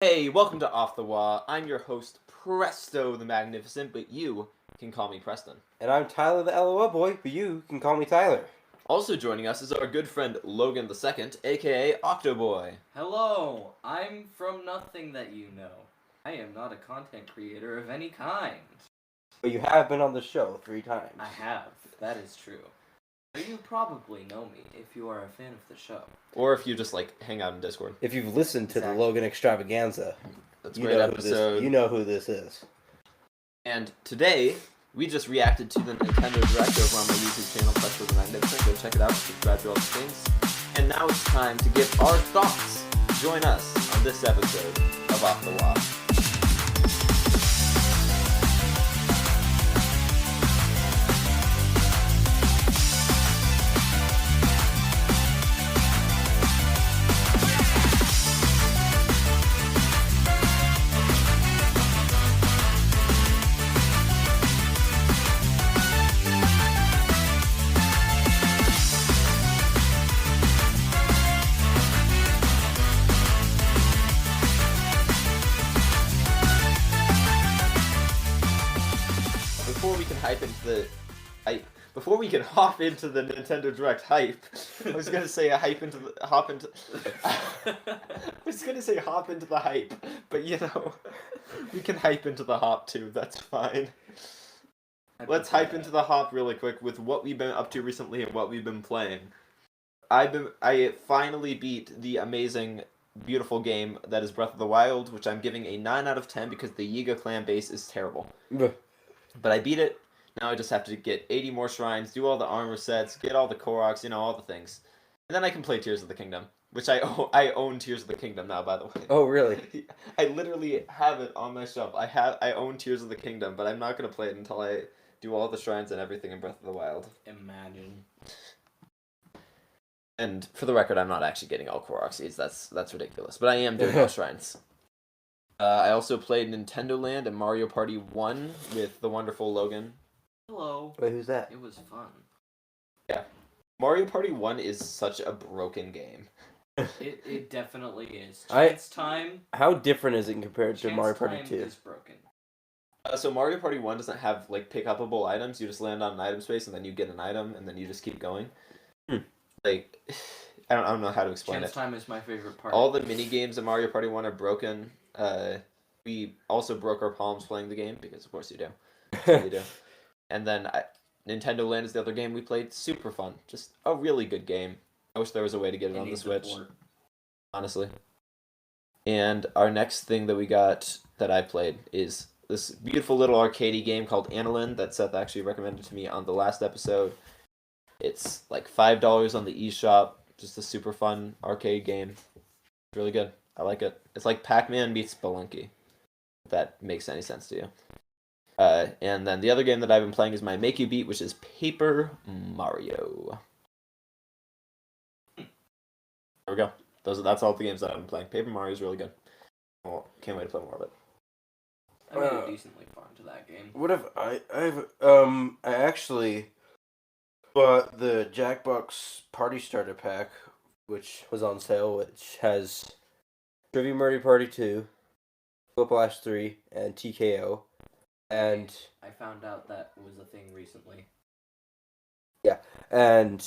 Hey, welcome to Off the Wall. I'm your host, Presto the Magnificent, but you can call me Preston. And I'm Tyler the LOL boy, but you can call me Tyler. Also joining us is our good friend Logan II, aka Octoboy. Hello, I'm from nothing that you know. I am not a content creator of any kind. But you have been on the show 3 times. I have, that is true. But you probably know me if you are a fan of the show. Or if you just hang out in Discord. If you've listened to Exactly. the Logan Extravaganza, That's a great episode. You know who this is. And today, we just reacted to the Nintendo Direct over on my YouTube channel, Presto the Magnificent. Go check it out, subscribe to all the things. And now it's time to give our thoughts. Join us on this episode of Off the Wall. Before we can hop into the Nintendo Direct hype, I was gonna say hop into the hype, but we can hype into the hop too. That's fine. Let's hype into the hop really quick with what we've been up to recently and what we've been playing. I finally beat the amazing, beautiful game that is Breath of the Wild, which I'm giving a 9 out of 10 because the Yiga clan base is terrible. But I beat it. Now I just have to get 80 more shrines, do all the armor sets, get all the Koroks, all the things. And then I can play Tears of the Kingdom, which I own Tears of the Kingdom now, by the way. Oh, really? I literally have it on my shelf. I own Tears of the Kingdom, but I'm not going to play it until I do all the shrines and everything in Breath of the Wild. Imagine. And for the record, I'm not actually getting all Korok seeds. That's ridiculous. But I am doing all shrines. I also played Nintendo Land and Mario Party 1 with the wonderful Logan. Hello. Wait, who's that? It was fun. Yeah. Mario Party 1 is such a broken game. It definitely is. Time. How different is it compared to Mario Party 2? Is broken. So Mario Party 1 doesn't have pick-upable items. You just land on an item space and then you get an item and then you just keep going. I don't know how to explain Chance it. time is my favorite part. All the mini games in Mario Party 1 are broken. We also broke our palms playing the game because of course you do. You do. And then Nintendo Land is the other game we played. Super fun. Just a really good game. I wish there was a way to get it on the Switch. Honestly. And our next thing that I played is this beautiful little arcadey game called Annalyn that Seth actually recommended to me on the last episode. It's like $5 on the eShop. Just a super fun arcade game. It's really good. I like it. It's like Pac-Man meets Spelunky. If that makes any sense to you. And then the other game that I've been playing is my Make You Beat, which is Paper Mario. There we go. That's all the games that I've been playing. Paper Mario is really good. Well, can't wait to play more of it. I made it decently far into that game. What if I actually bought the Jackbox Party Starter Pack, which was on sale, which has Trivia Murder Party 2, Whiplash 3, and TKO. And I found out that was a thing recently. Yeah, and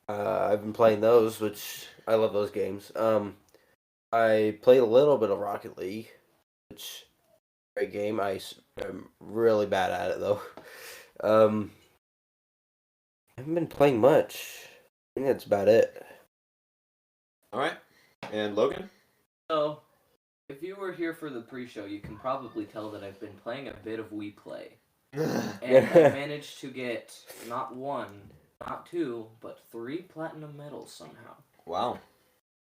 I've been playing those, which I love those games. I played a little bit of Rocket League, which is a great game. I'm really bad at it though. I haven't been playing much. I think that's about it. All right, and Logan. So, if you were here for the pre-show, you can probably tell that I've been playing a bit of Wii Play. And I managed to get not 1, not 2, but 3 platinum medals somehow. Wow.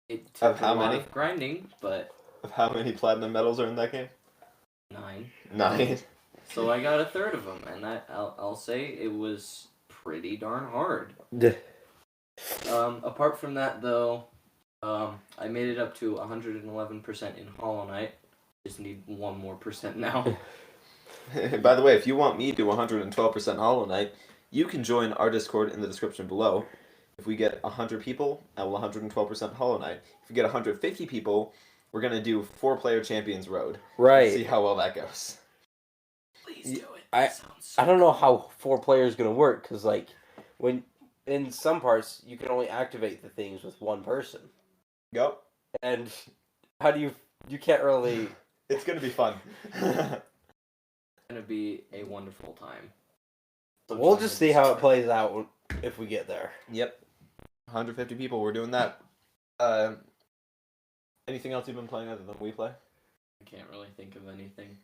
It took Of how a lot many? of grinding, but... Of how many platinum medals are in that game? 9. 9. So I got a third of them, and I'll say it was pretty darn hard. Apart from that, though, I made it up to 111% in Hollow Knight. Just need 1% more now. By the way, if you want me to do 112% Hollow Knight, you can join our Discord in the description below. If we get 100 people, I will 112% Hollow Knight. If we get 150 people, we're gonna do 4-player Champions Road. Right. See how well that goes. Please do it. I don't know how 4 players gonna work because like when in some parts you can only activate the things with one person, Go. and how do you can't really. It's gonna be fun. It's gonna be a wonderful time. We'll just see how it plays out if we get there. Yep. 150 people. We're doing that. Anything else you've been playing other than We Play? I can't really think of anything.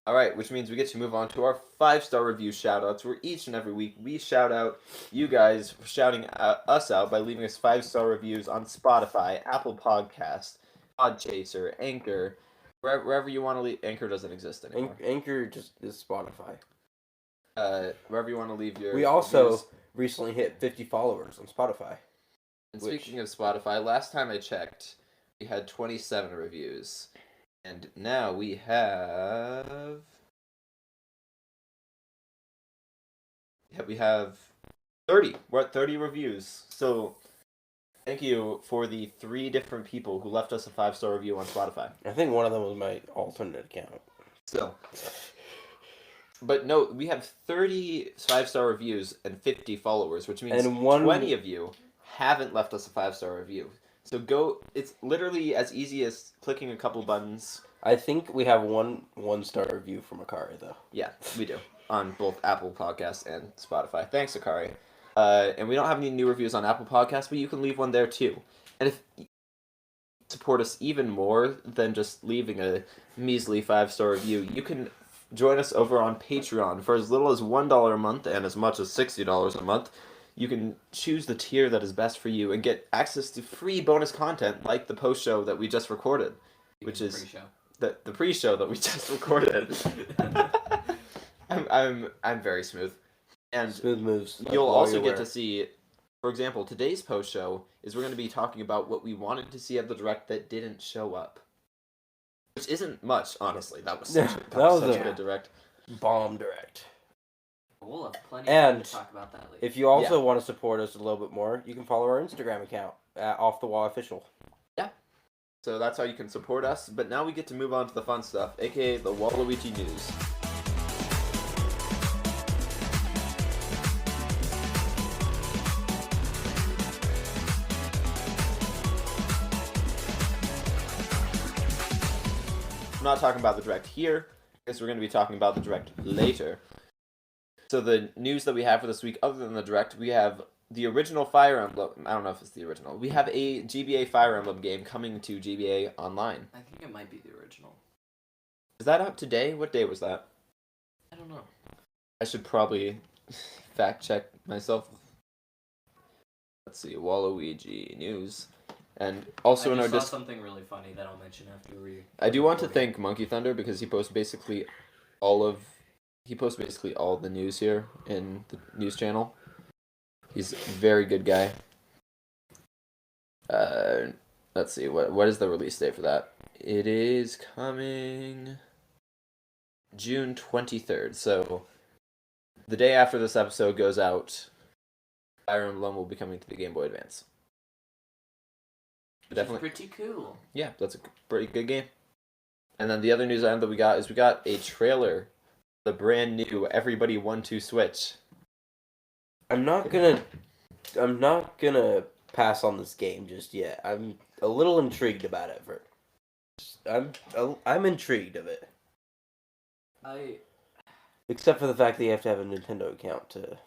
All right, which means we get to move on to our 5-star review shoutouts, where each and every week we shout out you guys for shouting us out by leaving us 5-star reviews on Spotify, Apple Podcast, Podchaser, Anchor, wherever you want to leave. Anchor doesn't exist anymore. Anchor just is Spotify. Wherever you want to leave your. We also reviews. recently hit 50 followers on Spotify. And speaking of Spotify, last time I checked, we had 27 reviews. And now we have... Yeah, we have 30. We're at 30 reviews. So, thank you for the 3 different people who left us a 5-star review on Spotify. I think one of them was my alternate account. Still. But no, we have 30 5-star reviews and 50 followers, which means 20 of you haven't left us a 5-star review. So go, it's literally as easy as clicking a couple buttons. I think we have one 1-star review from Akari, though. Yeah, we do. On both Apple Podcasts and Spotify. Thanks, Akari. And we don't have any new reviews on Apple Podcasts, but you can leave one there too. And if you support us even more than just leaving a measly 5-star review, you can join us over on Patreon for as little as $1 a month and as much as $60 a month. You can choose the tier that is best for you and get access to free bonus content like the post show that we just recorded, which is the pre-show that we just recorded. I'm very smooth, and smooth moves. You'll also get to see, for example, today's post show is we're going to be talking about what we wanted to see at the direct that didn't show up, which isn't much, honestly. That was such a good direct. Bomb direct. We'll have plenty of time to talk about that later. If you also want to support us a little bit more, you can follow our Instagram account at Off the Wall Official. Yeah. So that's how you can support us. But now we get to move on to the fun stuff, aka the Waluigi news. I'm not talking about the direct here, because we're going to be talking about the direct later. So the news that we have for this week, other than the direct, we have the original Fire Emblem. I don't know if it's the original. We have a GBA Fire Emblem game coming to GBA Online. I think it might be the original. Is that out today? What day was that? I don't know. I should probably fact check myself. Let's see, Waluigi news. And also in our saw something really funny that I'll mention after we. I do want to thank Monkey Thunder because he posts basically all the news here in the news channel. He's a very good guy. Let's see, what is the release date for that? It is coming June 23rd. So the day after this episode goes out, Fire Emblem will be coming to the Game Boy Advance. Definitely pretty cool. Yeah, that's a pretty good game. And then the other news item that we got is we got a trailer, the brand new Everybody 1-2 Switch. I'm not gonna pass on this game just yet. I'm a little intrigued about it. I'm intrigued of it. Except for the fact that you have to have a Nintendo account to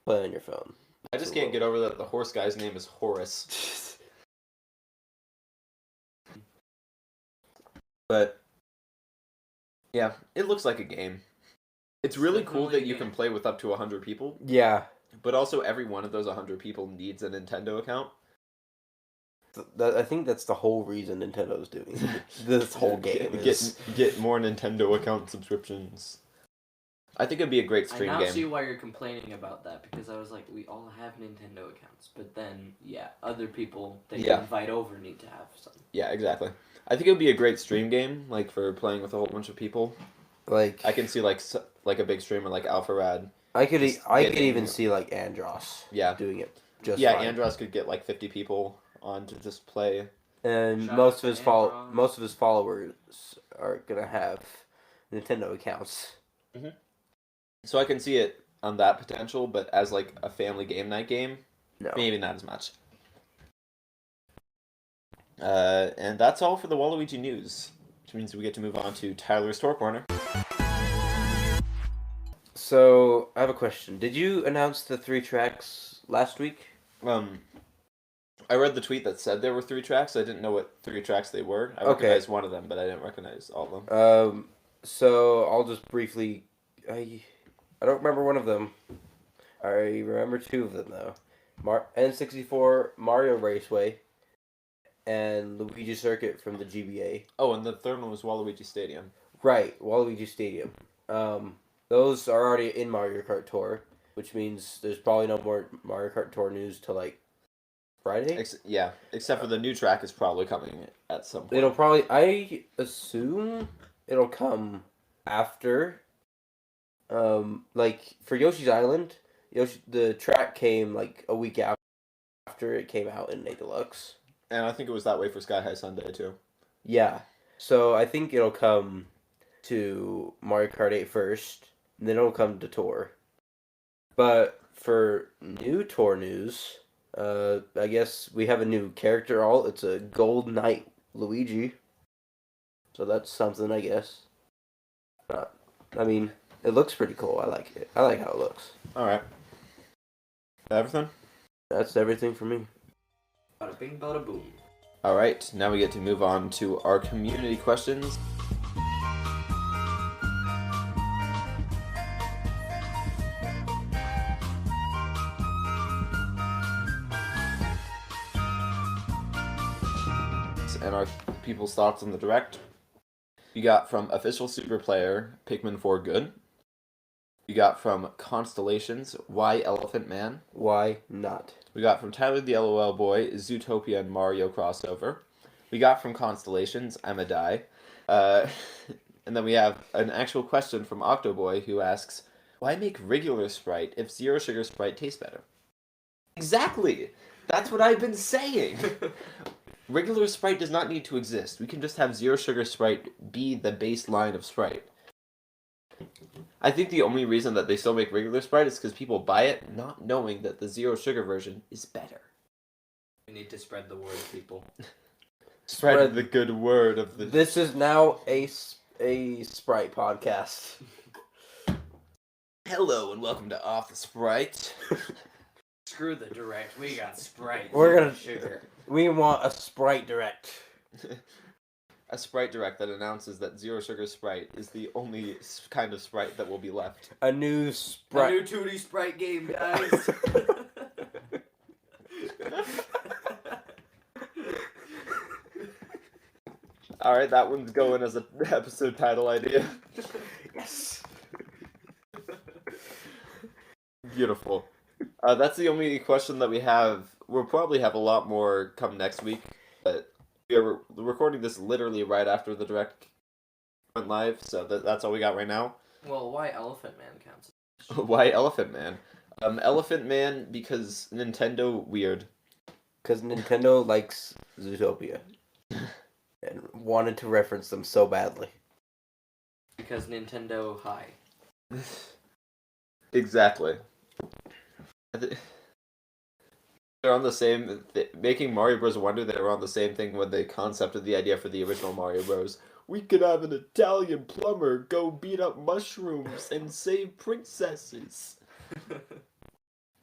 play on your phone. I just can't get over that the horse guy's name is Horace. But yeah, it looks like a game. It's really cool that you can play with up to 100 people. Yeah. But also every one of those 100 people needs a Nintendo account. I think that's the whole reason Nintendo's doing this whole game. Get more Nintendo account subscriptions. I think it'd be a great stream game. I now see why you're complaining about that, because I was like, we all have Nintendo accounts, but then, other people that you invite over need to have some. Yeah, exactly. I think it would be a great stream game, like, for playing with a whole bunch of people. Like, I can see, like a big streamer like Alpharad. I could even see, like, Andros doing it just fine. Andros could get, like, 50 people on to just play. and Shout most out of to his Ambrose. most of his followers are gonna have Nintendo accounts. So I can see it on that potential, but as like a family game night game, No. maybe not as much. And that's all for the Waluigi news, which means we get to move on to Tyler's Tour Corner. So I have a question. Did you announce the 3 tracks last week? I read the tweet that said there were 3 tracks. I didn't know what 3 tracks they were. I recognized one of them, but I didn't recognize all of them. So I'll just briefly. I don't remember one of them. I remember 2 of them though. N64 Mario Raceway, and Luigi Circuit from the GBA. Oh, and the third one was Waluigi Stadium. Right, Waluigi Stadium. Those are already in Mario Kart Tour, which means there's probably no more Mario Kart Tour news till like Friday. Except for the new track is probably coming at some point. It'll probably. I assume it'll come after. Like for Yoshi's Island, the track came like a week after it came out in A Deluxe. And I think it was that way for Sky High Sunday too. Yeah, so I think it'll come to Mario Kart 8 first, and then it'll come to Tour. But for new Tour news, I guess we have a new character alt. It's a Gold Knight Luigi. So that's something, I guess. I mean, it looks pretty cool. I like it. I like how it looks. Alright. Everything? That's everything for me. Bada bing, bada boom. Alright, now we get to move on to our community questions. And our people's thoughts on the Direct. We got from Official Super Player, Pikmin 4 Good. We got from Constellations, Why Elephant Man. Why not? We got from Tyler the LOL Boy, Zootopia and Mario crossover. We got from Constellations, I'm a Die. And then we have an actual question from Octoboy who asks, why make regular Sprite if Zero Sugar Sprite tastes better? Exactly! That's what I've been saying! Regular Sprite does not need to exist. We can just have Zero Sugar Sprite be the baseline of Sprite. I think the only reason that they still make regular Sprite is because people buy it not knowing that the Zero Sugar version is better. We need to spread the word, people. Spread the good word of the... This is now a Sprite podcast. Hello and welcome to Off the Sprite. Screw the Direct. We got Sprite. We're gonna- sugar. We want a Sprite Direct. A Sprite Direct that announces that Zero Sugar Sprite is the only kind of Sprite that will be left. A new A Sprite. new 2D Sprite game, guys. Alright, that one's going as an episode title idea. Yes. Beautiful. That's the only question that we have. We'll probably have a lot more come next week, but we are recording this literally right after the Direct went live, so that's all we got right now. Well, why Elephant Man counts? Why Elephant Man? Elephant Man because Nintendo weird. Because Nintendo likes Zootopia. And wanted to reference them so badly. Because Nintendo high. Exactly. They're on the same... Making Mario Bros. Wonder, they were on the same thing when they concepted the idea for the original Mario Bros. We could have an Italian plumber go beat up mushrooms and save princesses.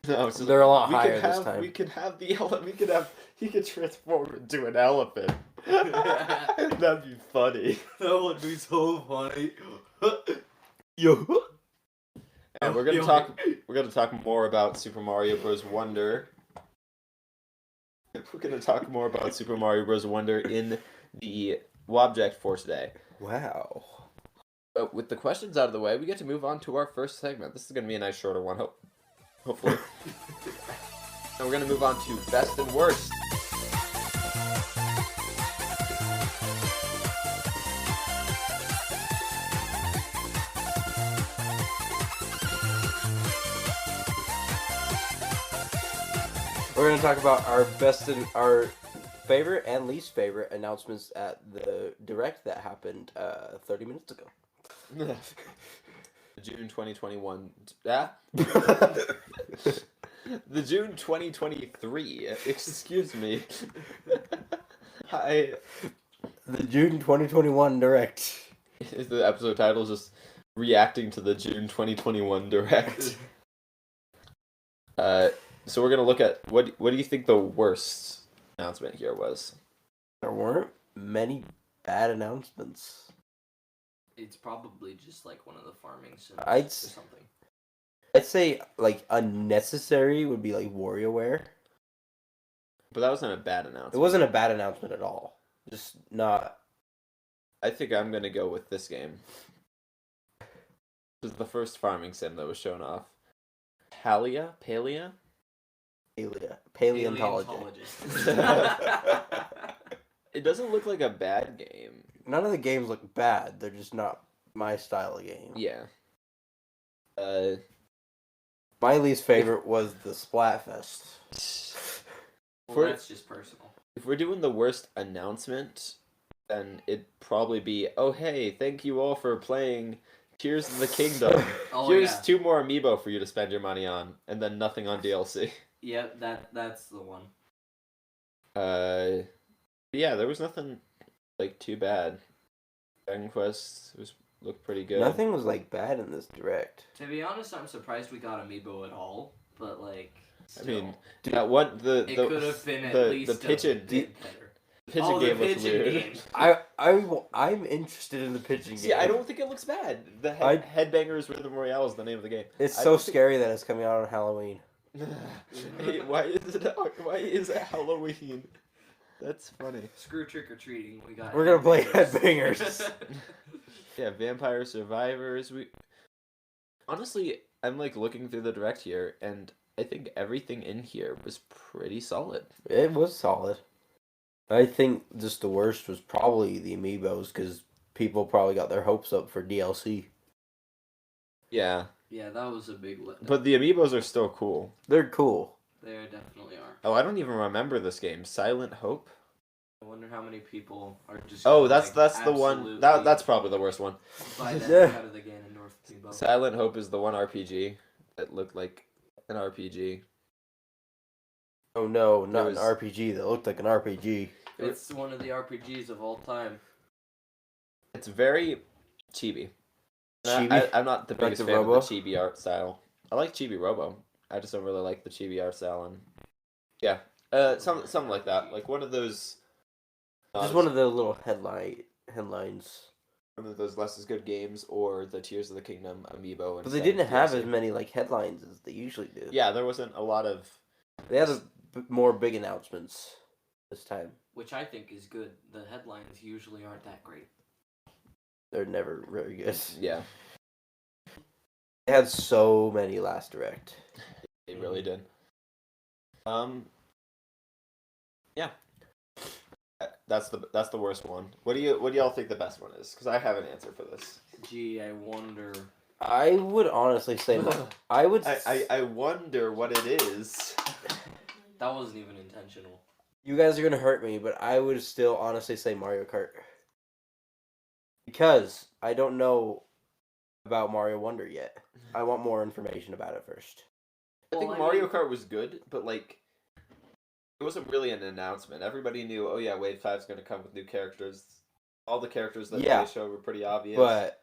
No, so They're a lot higher this time. We could have he could transform into an elephant. That'd be funny. That would be so funny. Yo. And we're gonna talk more about Super Mario Bros. Wonder. We're gonna talk more about Super Mario Bros. Wonder in the Wobject for today. Wow. But with the questions out of the way, we get to move on to our first segment. This is gonna be a nice shorter one, hopefully. And we're gonna move on to best and worst. We're gonna talk about our best and our favorite and least favorite announcements at the Direct that happened 30 minutes ago. June 2021. The June 2023. Excuse me. Hi. The June 2021 Direct. Is the episode title just reacting to the June 2021 Direct? So we're gonna look at what do you think the worst announcement here was? There weren't many bad announcements. It's probably just like one of the farming sims I'd or something. I'd say like unnecessary would be like WarioWare. But that wasn't a bad announcement. It wasn't a bad announcement at all. Just not. I think I'm gonna go with this game. This was the first farming sim that was shown off. Paleontology. It doesn't look like a bad game. None of the games look bad. They're just not my style of game. Yeah. My least favorite was the Splatfest. Well, that's just personal. If we're doing the worst announcement, then it'd probably be, oh hey, thank you all for playing Tears of the Kingdom. Here's 2 more amiibo for you to spend your money on, and then nothing on DLC. Yep, that's the one. Yeah, there was nothing like too bad. Dragon Quest looked pretty good. Nothing was like bad in this Direct. To be honest, I'm surprised we got amiibo at all. But like, still, I mean, it could have been at least the pigeon. a bit better. The pigeon game looks weird. Game. I'm interested in the pigeon game. See, I don't think it looks bad. The Headbangers Rhythm Royale is the name of the game. It's so scary that it's coming out on Halloween. Hey, why is it Halloween? That's funny. Screw trick or treating. We're gonna play Headbangers. Yeah, Vampire Survivors. Honestly, I'm like looking through the Direct here, and I think everything in here was pretty solid. It was solid. I think just the worst was probably the amiibos, because people probably got their hopes up for DLC. Yeah. Yeah, that was a big letdown. But the amiibos are still cool. They're cool. They definitely are. Oh, I don't even remember this game. Silent Hope? I wonder how many people are just. Oh, that's the one. That's probably the worst one. Buy that out of the Ganondorf amiibo. Silent Hope is the one RPG that looked like an RPG. Oh no, not an RPG that looked like an RPG. It's one of the RPGs of all time. It's very chibi. Chibi? I'm not the Like biggest the fan Robo? of the chibi art style. I like Chibi Robo. I just don't really like the chibi art style. And yeah, something like that. Like one of those. Just one of the little headlines. One of those less as good games, or the Tears of the Kingdom amiibo. But they didn't have as many like headlines as they usually do. Yeah, there wasn't a lot of. They had more big announcements this time. Which I think is good. The headlines usually aren't that great. They're never very good. Yeah. They had so many last Direct. They really did. Yeah. That's the worst one. What do y'all think the best one is? Because I have an answer for this. Gee, I wonder. I would honestly say I wonder what it is. That wasn't even intentional. You guys are gonna hurt me, but I would still honestly say Mario Kart. Because I don't know about Mario Wonder yet. I want more information about it first. I think Mario Kart was good, but like it wasn't really an announcement. Everybody knew, oh yeah, Wave 5's gonna come with new characters. All the characters that they showed were pretty obvious. But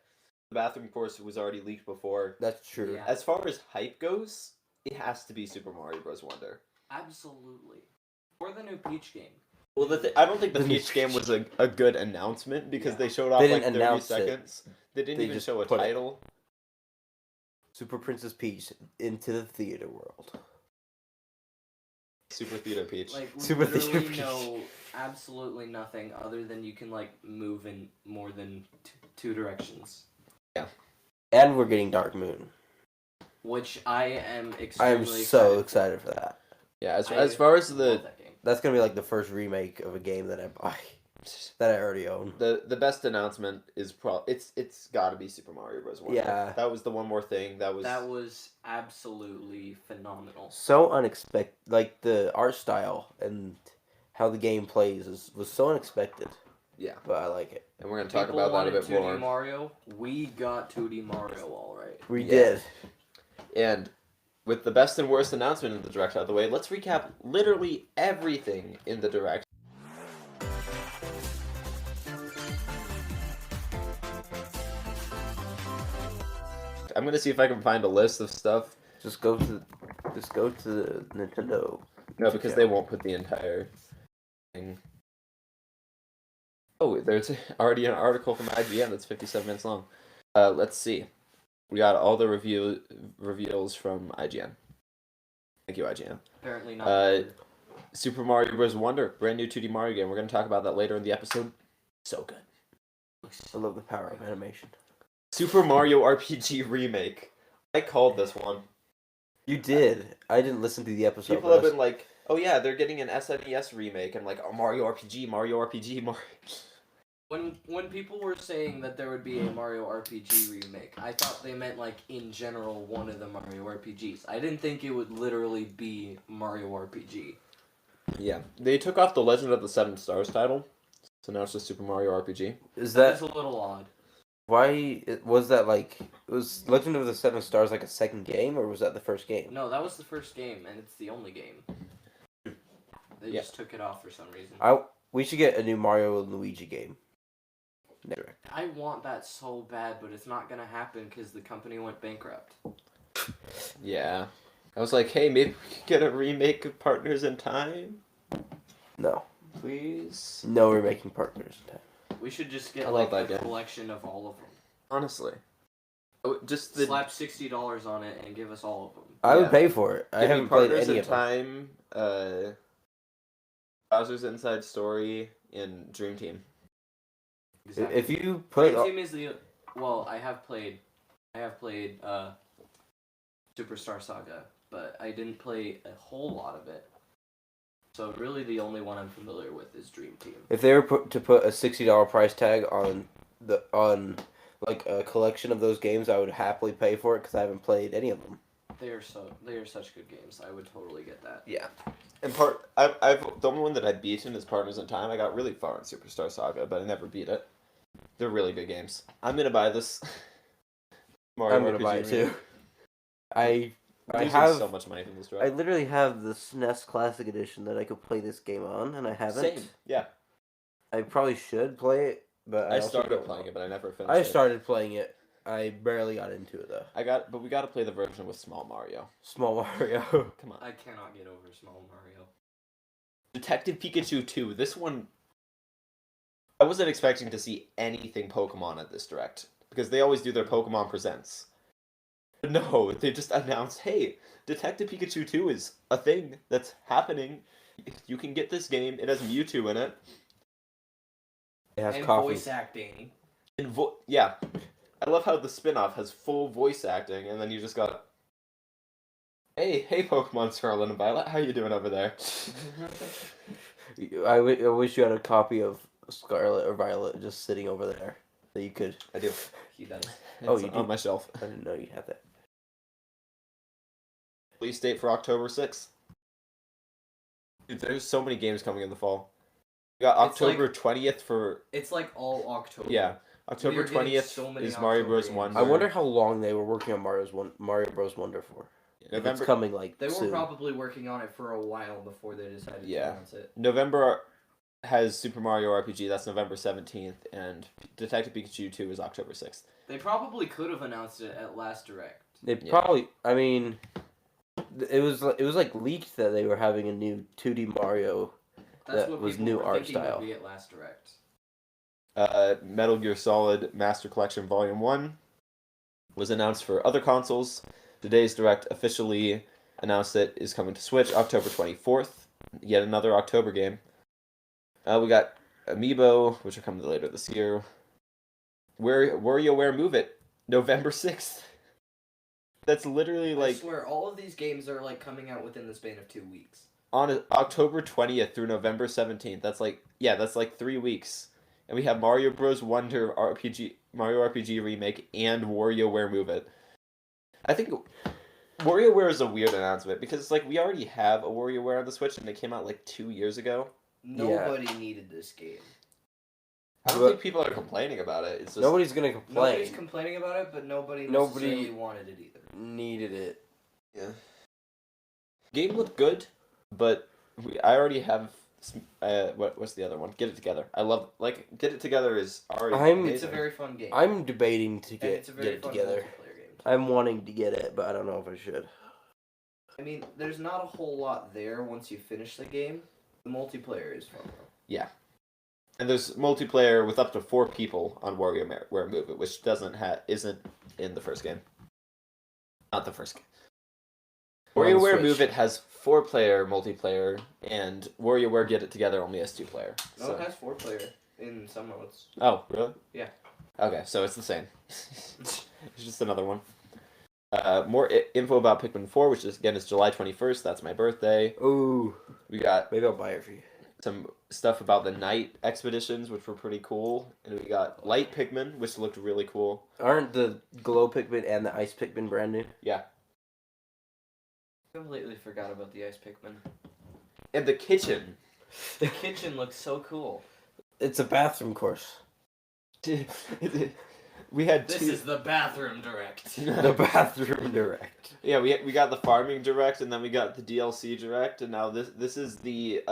the bathroom course was already leaked before. That's true. Yeah. As far as hype goes, it has to be Super Mario Bros. Wonder. Absolutely. Or the new Peach game. Well, I don't think the Peach game was a good announcement because they showed off like 30 seconds. They didn't even show a title. Super Princess Peach into the theater world. Super Theater Peach. Like, Super literally Theater Peach. know absolutely nothing other than you can like move in more than 2 directions. Yeah. And we're getting Dark Moon. Which I am extremely I am so excited for that. Yeah, as far as that's gonna be like the first remake of a game that I buy, that I already own. The best announcement is it's got to be Super Mario Bros. Wonder. Yeah, that was the one more thing that was absolutely phenomenal. So unexpected, like the art style and how the game plays was so unexpected. Yeah. But I like it. And we're going to talk People about that a wanted bit 2D more. Mario. We got 2D Mario, all right. We Yeah. did. And with the best and worst announcement in the Direct out of the way, let's recap literally everything in the Direct. I'm going to see if I can find a list of stuff. Just go to the Nintendo. No, because they won't put the entire thing. Oh, there's already an article from IGN that's 57 minutes long. Let's see. We got all the reveals from IGN. Thank you, IGN. Apparently not. Super Mario Bros. Wonder, brand new 2D Mario game. We're going to talk about that later in the episode. So good. I love the power of animation. Super Mario RPG Remake. I called this one. You did. I didn't listen to the episode. People have been like, oh yeah, they're getting an SNES remake. And like, oh, Mario RPG. When people were saying that there would be a Mario RPG remake, I thought they meant like in general one of the Mario RPGs. I didn't think it would literally be Mario RPG. Yeah. They took off the Legend of the Seven Stars title. So now it's just Super Mario RPG. Is That's that a little odd. why? Was that like? Was Legend of the Seven Stars like a second game, or was that the first game? No, that was the first game, and it's the only game. They just took it off for some reason. We should get a new Mario and Luigi game. Direct. I want that so bad, but it's not gonna happen because the company went bankrupt. Yeah. I was like, hey, maybe we could get a remake of Partners in Time? No. Please? No, we're making partners. We should just get I like love a that game. collection of all of them. Honestly. Oh, just the... Slap $60 on it and give us all of them. I would Yeah. pay for it. I Give me haven't played Partners any in of them. Time, Bowser's Inside Story, and Dream Team. Exactly. If you put Dream Team is the I have played Superstar Saga, but I didn't play a whole lot of it. So really, the only one I'm familiar with is Dream Team. if they were to put a $60 price tag on like a collection of those games, I would happily pay for it because I haven't played any of them. They are such good games. I would totally get that. Yeah. And I've the only one that I've beaten is Partners in Time. I got really far in Superstar Saga, but I never beat it. They're really good games. I'm gonna buy this. Mario I'm gonna RPG buy it too. remake. I I'm losing have so much money from this I drive. literally have the SNES Classic Edition that I could play this game on, and I haven't. Same. Yeah. I probably should play it, but I also started don't playing know. it, but I never finished I it. started playing it. I barely got into it though. But we gotta play the version with Small Mario. Small Mario. Come on. I cannot get over Small Mario. Detective Pikachu 2. This one, I wasn't expecting to see anything Pokemon at this direct because they always do their Pokemon Presents. But no, they just announced, hey, Detective Pikachu 2 is a thing that's happening. You can get this game. It has Mewtwo in it. It has And coffee. voice acting. And yeah, I love how the spin-off has full voice acting, and then you just got, hey Pokemon Scarlet and Violet, how you doing over there? I wish you had a copy of Scarlet or Violet just sitting over there that you could. I do. He does. Oh, It's you on do? my shelf. I didn't know you had that. Release date for October 6th. Dude, there's so many games coming in the fall. We got It's like- October 20th for... It's like all October. Yeah. October We are getting 20th so many is Mario October Bros. games. Wonder. I wonder how long they were working on Mario Bros. Wonder for. If November, it's coming like They were soon. probably working on it for a while before they decided Yeah. to announce it. November has Super Mario RPG. That's November 17th. And Detective Pikachu 2 is October 6th. They probably could have announced it at last direct. They Yeah. probably. I mean, it was like leaked that they were having a new 2D Mario. That's That what was people new were art thinking style. would be at last direct. Metal Gear Solid Master Collection Volume 1 was announced for other consoles. Today's Direct officially announced that is coming to Switch October 24th. Yet another October game. We got Amiibo, which are coming later this year. WarioWare Move It, November 6th. That's literally I like swear, all of these games are like coming out within the span of 2 weeks. on October 20th through November 17th. That's like 3 weeks. And we have Mario Bros. Wonder Mario RPG Remake, and WarioWare Move It. I think WarioWare is a weird announcement because it's like we already have a WarioWare on the Switch and it came out like 2 years ago. Nobody needed this game. I don't think people are complaining about it. It's just Nobody's gonna complain. Nobody's complaining about it, but nobody necessarily wanted it either. Needed it. Yeah. Game looked good, but I already have. What's the other one? Get It Together. I love Get It Together is already. It's a very fun game. I'm debating to get it's a very it fun together. multiplayer game. I'm wanting to get it, but I don't know if I should. I mean, there's not a whole lot there once you finish the game. The multiplayer is fun though. Yeah. And there's multiplayer with up to 4 people on WarioWare Move It, which isn't in the first game. Not the first game. WarioWare Move It has 4-player multiplayer, and WarioWare Get It Together only has 2-player. No, it has 4-player in some modes. Oh, really? Yeah. Okay, so it's the same. It's just another one. More info about Pikmin 4, which is July 21st. That's my birthday. Ooh. We got Maybe I'll buy it for you. some stuff about the night expeditions, which were pretty cool. And we got Light Pikmin, which looked really cool. Aren't the Glow Pikmin and the Ice Pikmin brand new? Yeah. Completely forgot about the Ice Pikmin. And the kitchen. The kitchen looks so cool. It's a bathroom course. We had This two. is the bathroom direct. The bathroom direct. Yeah, we got the farming direct, and then we got the DLC direct, and now this is the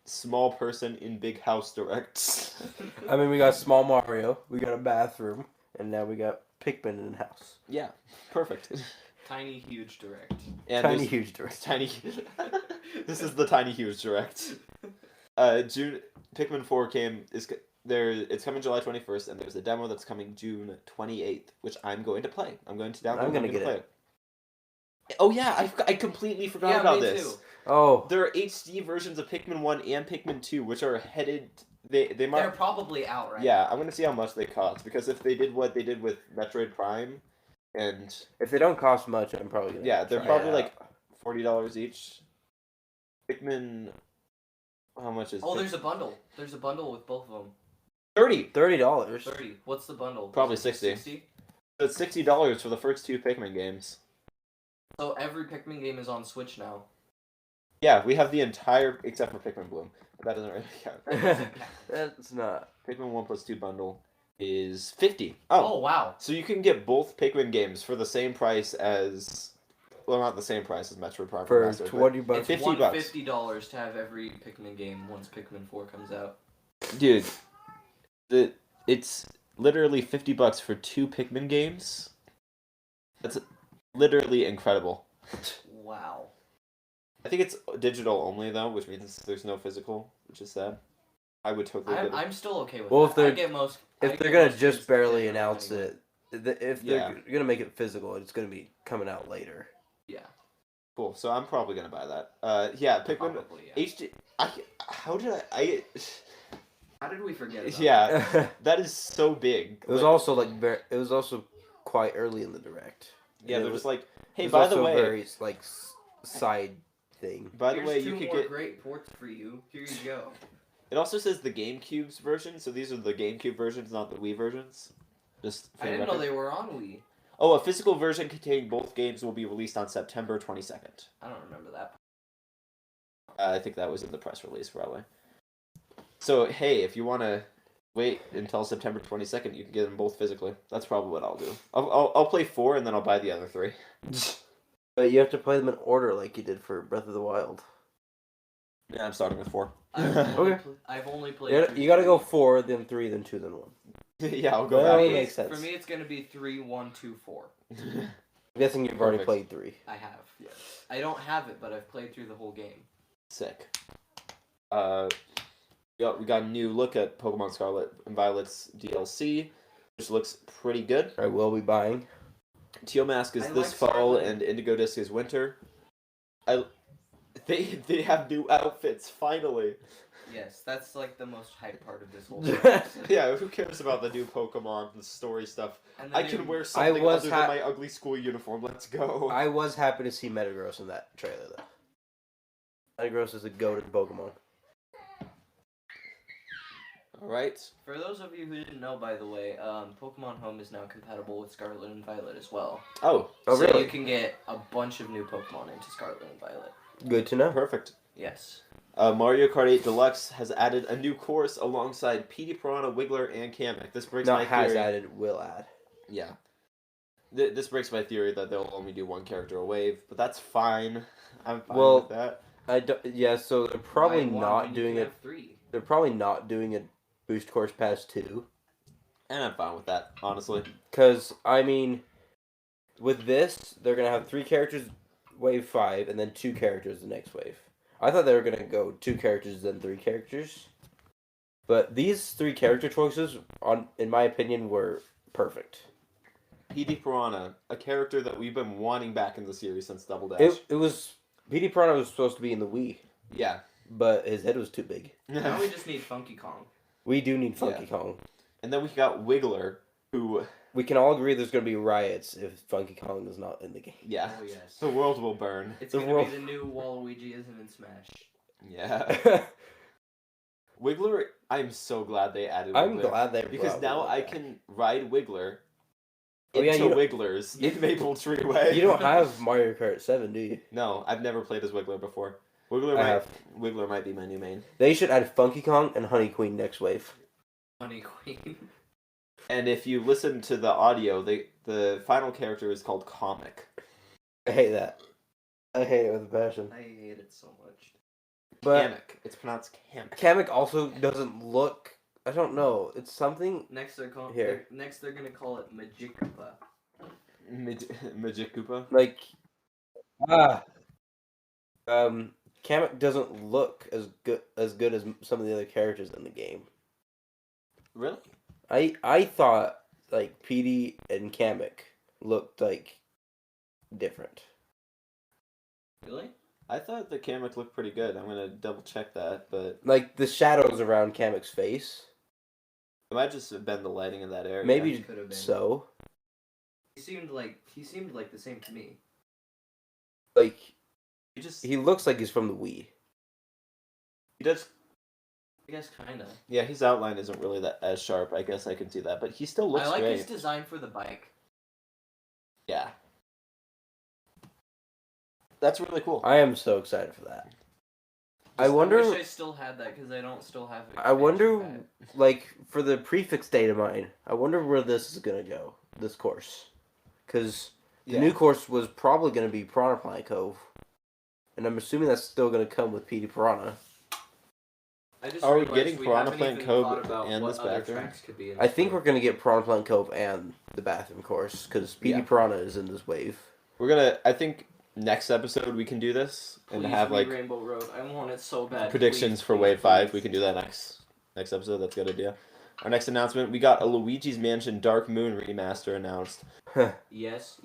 small person in big house direct. I mean, we got Small Mario, we got a bathroom, and now we got Pikmin in house. Yeah, perfect. Tiny huge direct. And Tiny huge direct. Tiny. This is the tiny huge direct. June Pikmin 4 it's coming July 21st, and there's a demo that's coming June 28th, which I'm going to play. I'm going to download. I'm gonna get play it. Oh yeah, I completely forgot about this. Too. Oh. There are HD versions of Pikmin 1 and Pikmin 2, which are headed. They're probably out right Yeah, I'm gonna see how much they cost, because if they did what they did with Metroid Prime, and if they don't cost much, I'm probably gonna they're try probably it like out. $40 each. Pikmin, how much is? there's a bundle. There's a bundle with both of them. $30. $30. 30. What's the bundle? Probably 60. 60? So it's $60 for the first 2 Pikmin games. So every Pikmin game is on Switch now. Yeah, we have the entire except for Pikmin Bloom, but that doesn't really count. That's not. Pikmin 1 plus 2 bundle is $50. Oh wow! So you can get both Pikmin games for the same price as, well, not the same price as Metroid Prime For Remastered, $20. but It's $50. $150 to have every Pikmin game once Pikmin 4 comes out. Dude, it's literally $50 for 2 Pikmin games. That's literally incredible. Wow. I think it's digital only though, which means there's no physical, which is sad. I would totally get it. I'm still okay with Well, that. if they're gonna just barely announce anyway. it, if they're gonna make it physical, it's gonna be coming out later. Yeah. Cool. So I'm probably gonna buy that. Yeah, Pikmin Probably, yeah. HD. How did How did we forget about Yeah, that is so big. It was also it was also quite early in the direct. Yeah, And they're it just like, hey, was by also the way, very side thing. by the Here's way, two you could more get. great ports for you. Here you go. It also says the GameCube's version, so these are the GameCube versions, not the Wii versions. Just. I didn't know they were on Wii. Oh, a physical version containing both games will be released on September 22nd. I don't remember that. I think that was in the press release, probably. So, hey, if you want to wait until September 22nd, you can get them both physically. That's probably what I'll do. I'll play 4, and then I'll buy the other 3. But you have to play them in order like you did for Breath of the Wild. Yeah, I'm starting with 4. I've only played. You gotta go 4, then 3, then 2, then 1. Yeah, I'll go That back. makes sense. For me, it's gonna be 3, 1, 2, 4. I'm guessing you've already Perfect. played 3. I have. Yes. I don't have it, but I've played through the whole game. Sick. We got a new look at Pokemon Scarlet and Violet's DLC, which looks pretty good. I will be buying. Teal Mask is I this like fall, Scarlet. and Indigo Disc is winter. They have new outfits finally. Yes, that's like the most hype part of this whole thing. Yeah, who cares about the new Pokemon and story stuff? And the I new- can wear something was other than my ugly school uniform. Let's go. I was happy to see Metagross in that trailer, though. Metagross is a goat in Pokemon. All right. For those of you who didn't know, by the way, Pokemon Home is now compatible with Scarlet and Violet as well. Oh, Oh, So really? you can get a bunch of new Pokemon into Scarlet and Violet. Good to know. perfect. Yes. Mario Kart 8 Deluxe has added a new course alongside Petey Piranha, Wiggler, and Kamek. This breaks my theory. Added, will add. Yeah. This breaks my theory that they'll only do one character a wave, but that's fine. I'm fine with that. So they're probably not doing it. 3. They're probably not doing a Boost Course Pass 2. And I'm fine with that, honestly. Because, I mean, with this, they're going to have 3 characters wave 5, and then 2 characters the next wave. I thought they were going to go 2 characters, then 3 characters. But these 3 character choices, in my opinion, were perfect. Petey Piranha, a character that we've been wanting back in the series since Double Dash. Petey Piranha was supposed to be in the Wii. Yeah. But his head was too big. Now we just need Funky Kong. We do need Funky Kong. And then we got Wiggler, who... We can all agree there's going to be riots if Funky Kong is not in the game. Yeah. Oh, yes. The world will burn. It's going to be the new Waluigi isn't in Smash. Yeah. Wiggler, I'm so glad they added Wiggler. I'm glad they because now I can ride Wiggler into Wigglers in Maple Tree Way. You don't have Mario Kart 7, do you? No, I've never played as Wiggler before. Wiggler might be my new main. They should add Funky Kong and Honey Queen next wave. Honey Queen. And if you listen to the audio, the final character is called Comic. I hate that. I hate it with a passion. I hate it so much. But Kamek. It's pronounced Kamek. Kamek also doesn't look... I don't know. It's something... Next they're gonna call it Magikupa. Magikupa? Like... Kamek doesn't look as good as some of the other characters in the game. Really? I thought like Petey and Kamek looked like different. Really? I thought the Kamek looked pretty good. I'm gonna double check that, but like the shadows around Kamek's face. It might just have been the lighting in that area. Maybe could have been. So. He seemed like the same to me. Like he looks like he's from the Wii. He does. I guess kinda. Yeah, his outline isn't really that as sharp. I guess I can see that, but he still looks great. I like his design for the bike. Yeah. That's really cool. I am so excited for that. I wish I still had that because I don't still have it. I wonder, like, for the prefix data mine, I wonder where this is going to go, this course. Because the new course was probably going to be Piranha Plant Cove. And I'm assuming that's still going to come with Petey Piranha. Are we getting Piranha Plant Cove and this bathroom? I think we're going to get Piranha Plant Cove and the bathroom course, because Petey Piranha is in this wave. We're going to, I think, next episode we can do this and have, like, Rainbow Road. I want it so bad. Predictions for Wave 5. We can do that next episode. That's a good idea. Our next announcement, we got a Luigi's Mansion Dark Moon remaster announced. Yes.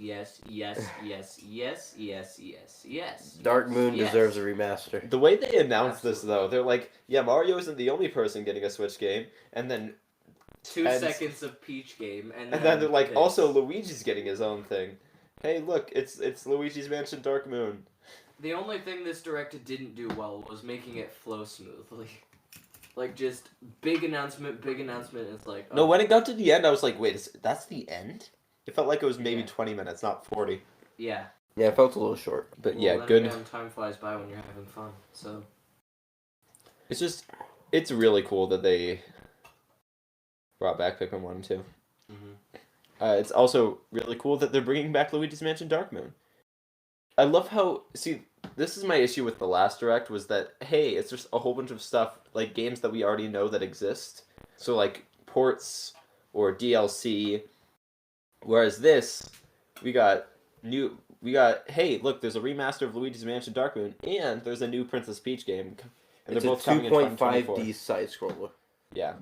Dark Moon deserves a remaster. The way they announced this, though, they're like, yeah, Mario isn't the only person getting a Switch game, and then 2 seconds of Peach game, and then they're like, also Luigi's getting his own thing. Hey, look, it's Luigi's Mansion Dark Moon. The only thing this direct didn't do well was making it flow smoothly. Like, just big announcement, it's like... Oh. No, when it got to the end, I was like, wait, that's the end? It felt like it was maybe 20 minutes, not 40. Yeah. Yeah, it felt a little short. But well, yeah, good. Again, time flies by when you're having fun, so... It's really cool that they brought back Pikmin 1 and 2. Mm-hmm. It's also really cool that they're bringing back Luigi's Mansion Dark Moon. I love how... See, this is my issue with the last Direct, was that, hey, it's just a whole bunch of stuff, like games that we already know that exist. So, like, ports or DLC. Whereas this, we got, hey, look, there's a remaster of Luigi's Mansion Dark Moon, and there's a new Princess Peach game. And it's they're both a coming in 2.5D side-scroller. Yeah.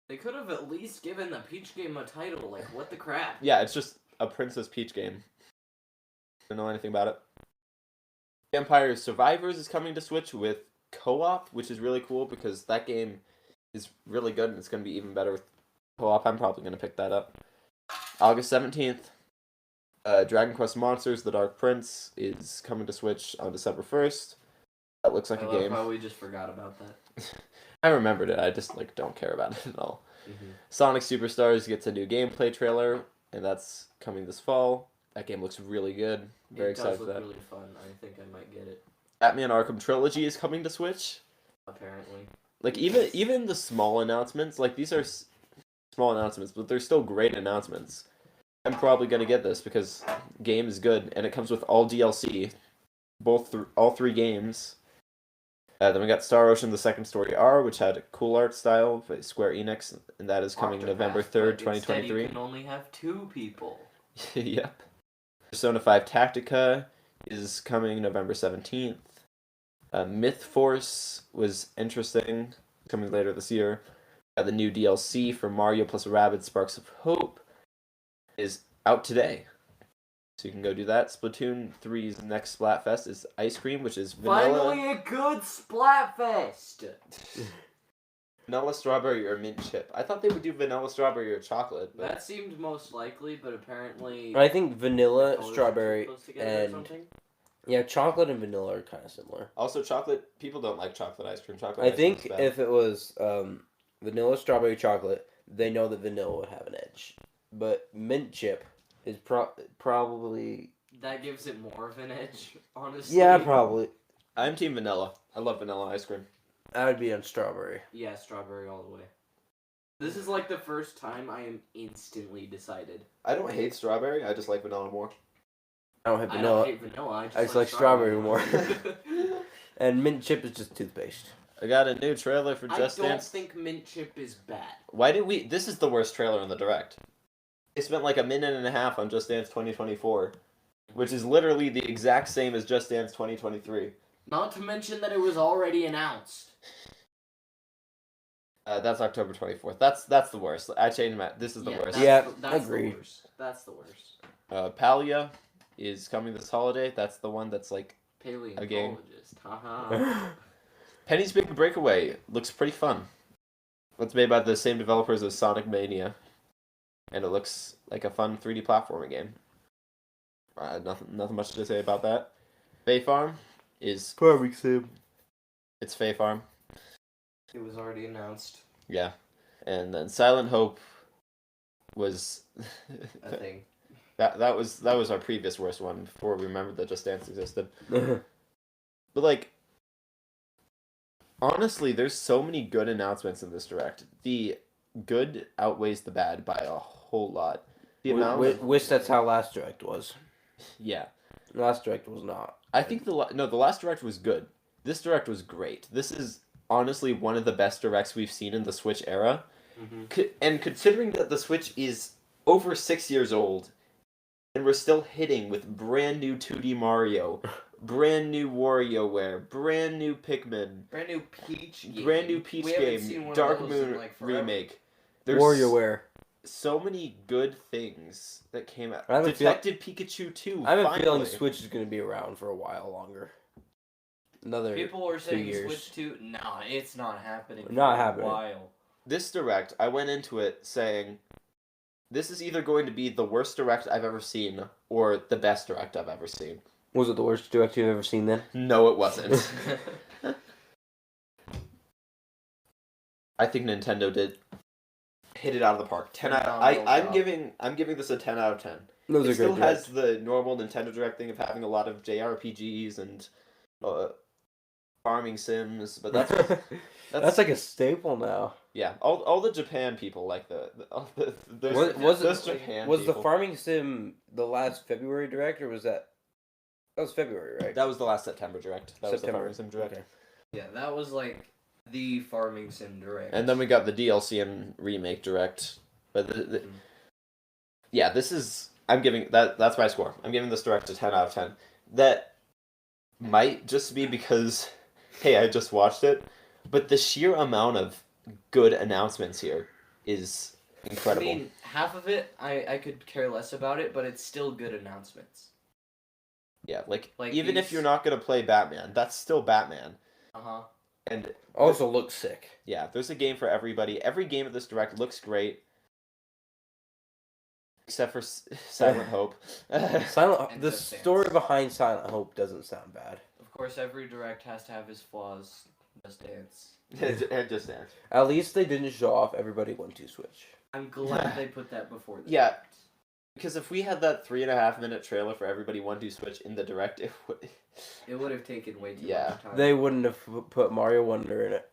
They could have at least given the Peach game a title, like, what the crap? Yeah, it's just a Princess Peach game. Don't know anything about it. Vampire Survivors is coming to Switch with co-op, which is really cool because that game is really good and it's going to be even better with co-op. I'm probably going to pick that up. August 17th, Dragon Quest Monsters: The Dark Prince is coming to Switch on December 1st. That looks like a game. How we just forgot about that. I remembered it. I just don't care about it at all. Mm-hmm. Sonic Superstars gets a new gameplay trailer, and that's coming this fall. That game looks really good. Very excited for It does that. look really fun. I think I might get it. Batman Arkham Trilogy is coming to Switch. Apparently. Like even the small announcements, like these are small announcements, but they're still great announcements. I'm probably gonna get this because game is good and it comes with all DLC, all 3 games. Then we got Star Ocean: The Second Story R, which had a cool art style by Square Enix, and that is coming November 3rd, 2023. You can only have 2 people. Yep. Persona 5 Tactica is coming November 17th. Myth Force was interesting, coming later this year. The new DLC for Mario plus Rabbids Sparks of Hope is out today. So you can go do that. Splatoon 3's next Splatfest is Ice Cream, which is vanilla... Finally a good Splatfest! vanilla strawberry or mint chip. I thought they would do vanilla strawberry or chocolate. But... That seemed most likely, but apparently... I think vanilla, the colors are strawberry, close together or and... something? Yeah, chocolate and vanilla are kind of similar. Also, chocolate... People don't like chocolate ice cream. Chocolate I ice cream think is bad. if it was vanilla, strawberry, chocolate, they know that vanilla would have an edge. But mint chip is probably... That gives it more of an edge, honestly. Yeah, probably. I'm team vanilla. I love vanilla ice cream. I would be on strawberry. Yeah, strawberry all the way. This is like the first time I am instantly decided. I don't hate strawberry. I just like vanilla more. I don't hate I vanilla. don't hate vanilla, I just like strawberry more. And mint chip is just toothpaste. I got a new trailer for I Just don't Dance. think mint chip is bad. Why did we... This is the worst trailer in the Direct. They spent like a minute and a half on Just Dance 2024, which is literally the exact same as Just Dance 2023. Not to mention that it was already announced. That's October 24th. That's the worst. I changed my... This is the worst. That's agreed. The worst. That's the worst. Palia is coming this holiday. That's the one that's like... Paleontologist. Haha. Penny's Big Breakaway looks pretty fun. It's made by the same developers as Sonic Mania. And it looks like a fun 3D platforming game. Nothing much to say about that. Fae Farm is... Farming sim. It's Fae Farm. It was already announced. Yeah. And then Silent Hope was... I think. That was our previous worst one before we remembered that Just Dance existed. But like... Honestly, there's so many good announcements in this Direct. The good outweighs the bad by a whole lot. The amount Wish that's how last Direct was. Yeah. Last Direct was not. I think the last Direct was good. This Direct was great. This is honestly one of the best Directs we've seen in the Switch era. Mm-hmm. And considering that the Switch is over 6 years old, and we're still hitting with brand new 2D Mario, brand new WarioWare, brand new Pikmin, Brand new Peach game. brand new Peach We haven't seen game, one of Dark those Moon in, like, forever. remake. There's WarioWare. so many good things that came out. I have a Detective Pikachu 2. I have a finally. feeling Switch is going to be around for a while longer. Another People were 2 saying years. Switch 2. Nah, it's not happening. Not for happening. A while. This Direct, I went into it saying, this is either going to be the worst Direct I've ever seen or the best Direct I've ever seen. Was it the worst Direct you've ever seen then? No, it wasn't. I think Nintendo did hit it out of the park. 10 out. I'm giving this a 10 out of 10. Those It are still great has Directs. the normal Nintendo Direct thing of having a lot of JRPGs and farming sims, but That's like a staple now. yeah. All the Japan people like the Japan Was people. the farming sim the last February Direct, or was that was February, right? That was the last September Direct. That was the September. farming sim Direct. Okay. Yeah, that was like the farming sim direct. And then we got the DLC and remake Direct. But yeah, this is I'm giving that's my score. I'm giving this Direct a 10 out of 10. That might just be because hey, I just watched it, but the sheer amount of good announcements here is incredible. I mean, half of it I could care less about it, but it's still good announcements. Yeah, like these... even if you're not gonna play Batman, that's still Batman. Uh-huh. And Also looks sick. yeah, there's a game for everybody. Every game at this Direct looks great. Except for Silent Hope. The Just Dance. story behind Silent Hope doesn't sound bad. Of course, every direct has to have his flaws. Just Dance. And Just Dance. At least they didn't show off everybody went to Switch. I'm glad they put that before the Yeah. direct. Because if we had that 3.5-minute trailer for Everybody Want to Switch in the Direct, it would have taken way too Yeah. much time. They wouldn't have put Mario Wonder in it.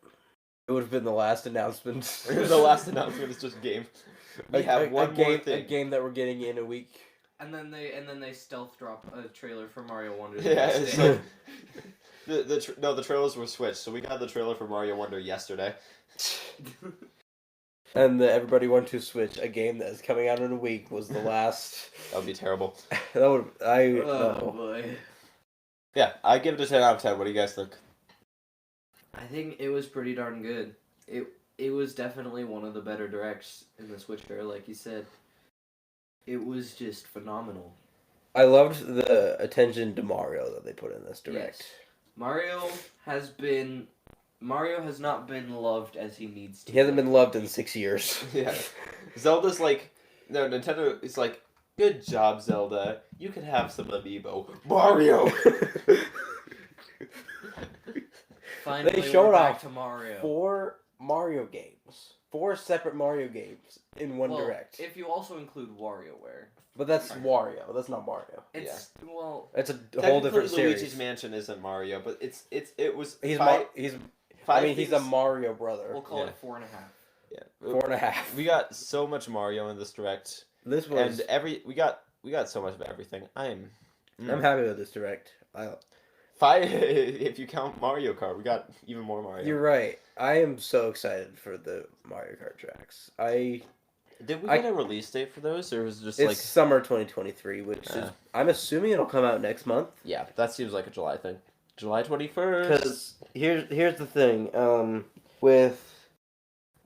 It would have been the last announcement. The last announcement is just game. We have one more thing. A game that we're getting in a week. And then they stealth drop a trailer for Mario Wonder. Yeah, it's like the trailers were switched, so we got the trailer for Mario Wonder yesterday. And the Everybody Want to Switch, a game that is coming out in a week, was the last. That would be terrible. That would Oh boy. Yeah, I give it a 10 out of 10. What do you guys think? I think it was pretty darn good. It was definitely one of the better directs in the Switch era, like you said. It was just phenomenal. I loved the attention to Mario that they put in this direct. Yes. Mario has not been loved as he needs to. He hasn't been loved in 6 years. Yeah. Zelda's like, no, Nintendo is like, good job, Zelda. You can have some amiibo. Mario! Finally, They showed we're back off to Mario. 4 Mario games. 4 separate Mario games in one well, direct. if you also include WarioWare. But that's Wario. That's not Mario. It's, well... It's a whole different series. Luigi's Mansion isn't Mario, but it was He's he's a Mario brother. We'll call it 4.5. Yeah. 4.5. We got so much Mario in this direct. This was... And we got so much of everything. I'm happy with this direct. If you count Mario Kart, we got even more Mario. You're right. I am so excited for the Mario Kart tracks. Did we get a release date for those, or was it just it's summer 2023, which is I'm assuming it'll come out next month. Yeah, that seems like a July thing. July 21st. Because here's the thing. With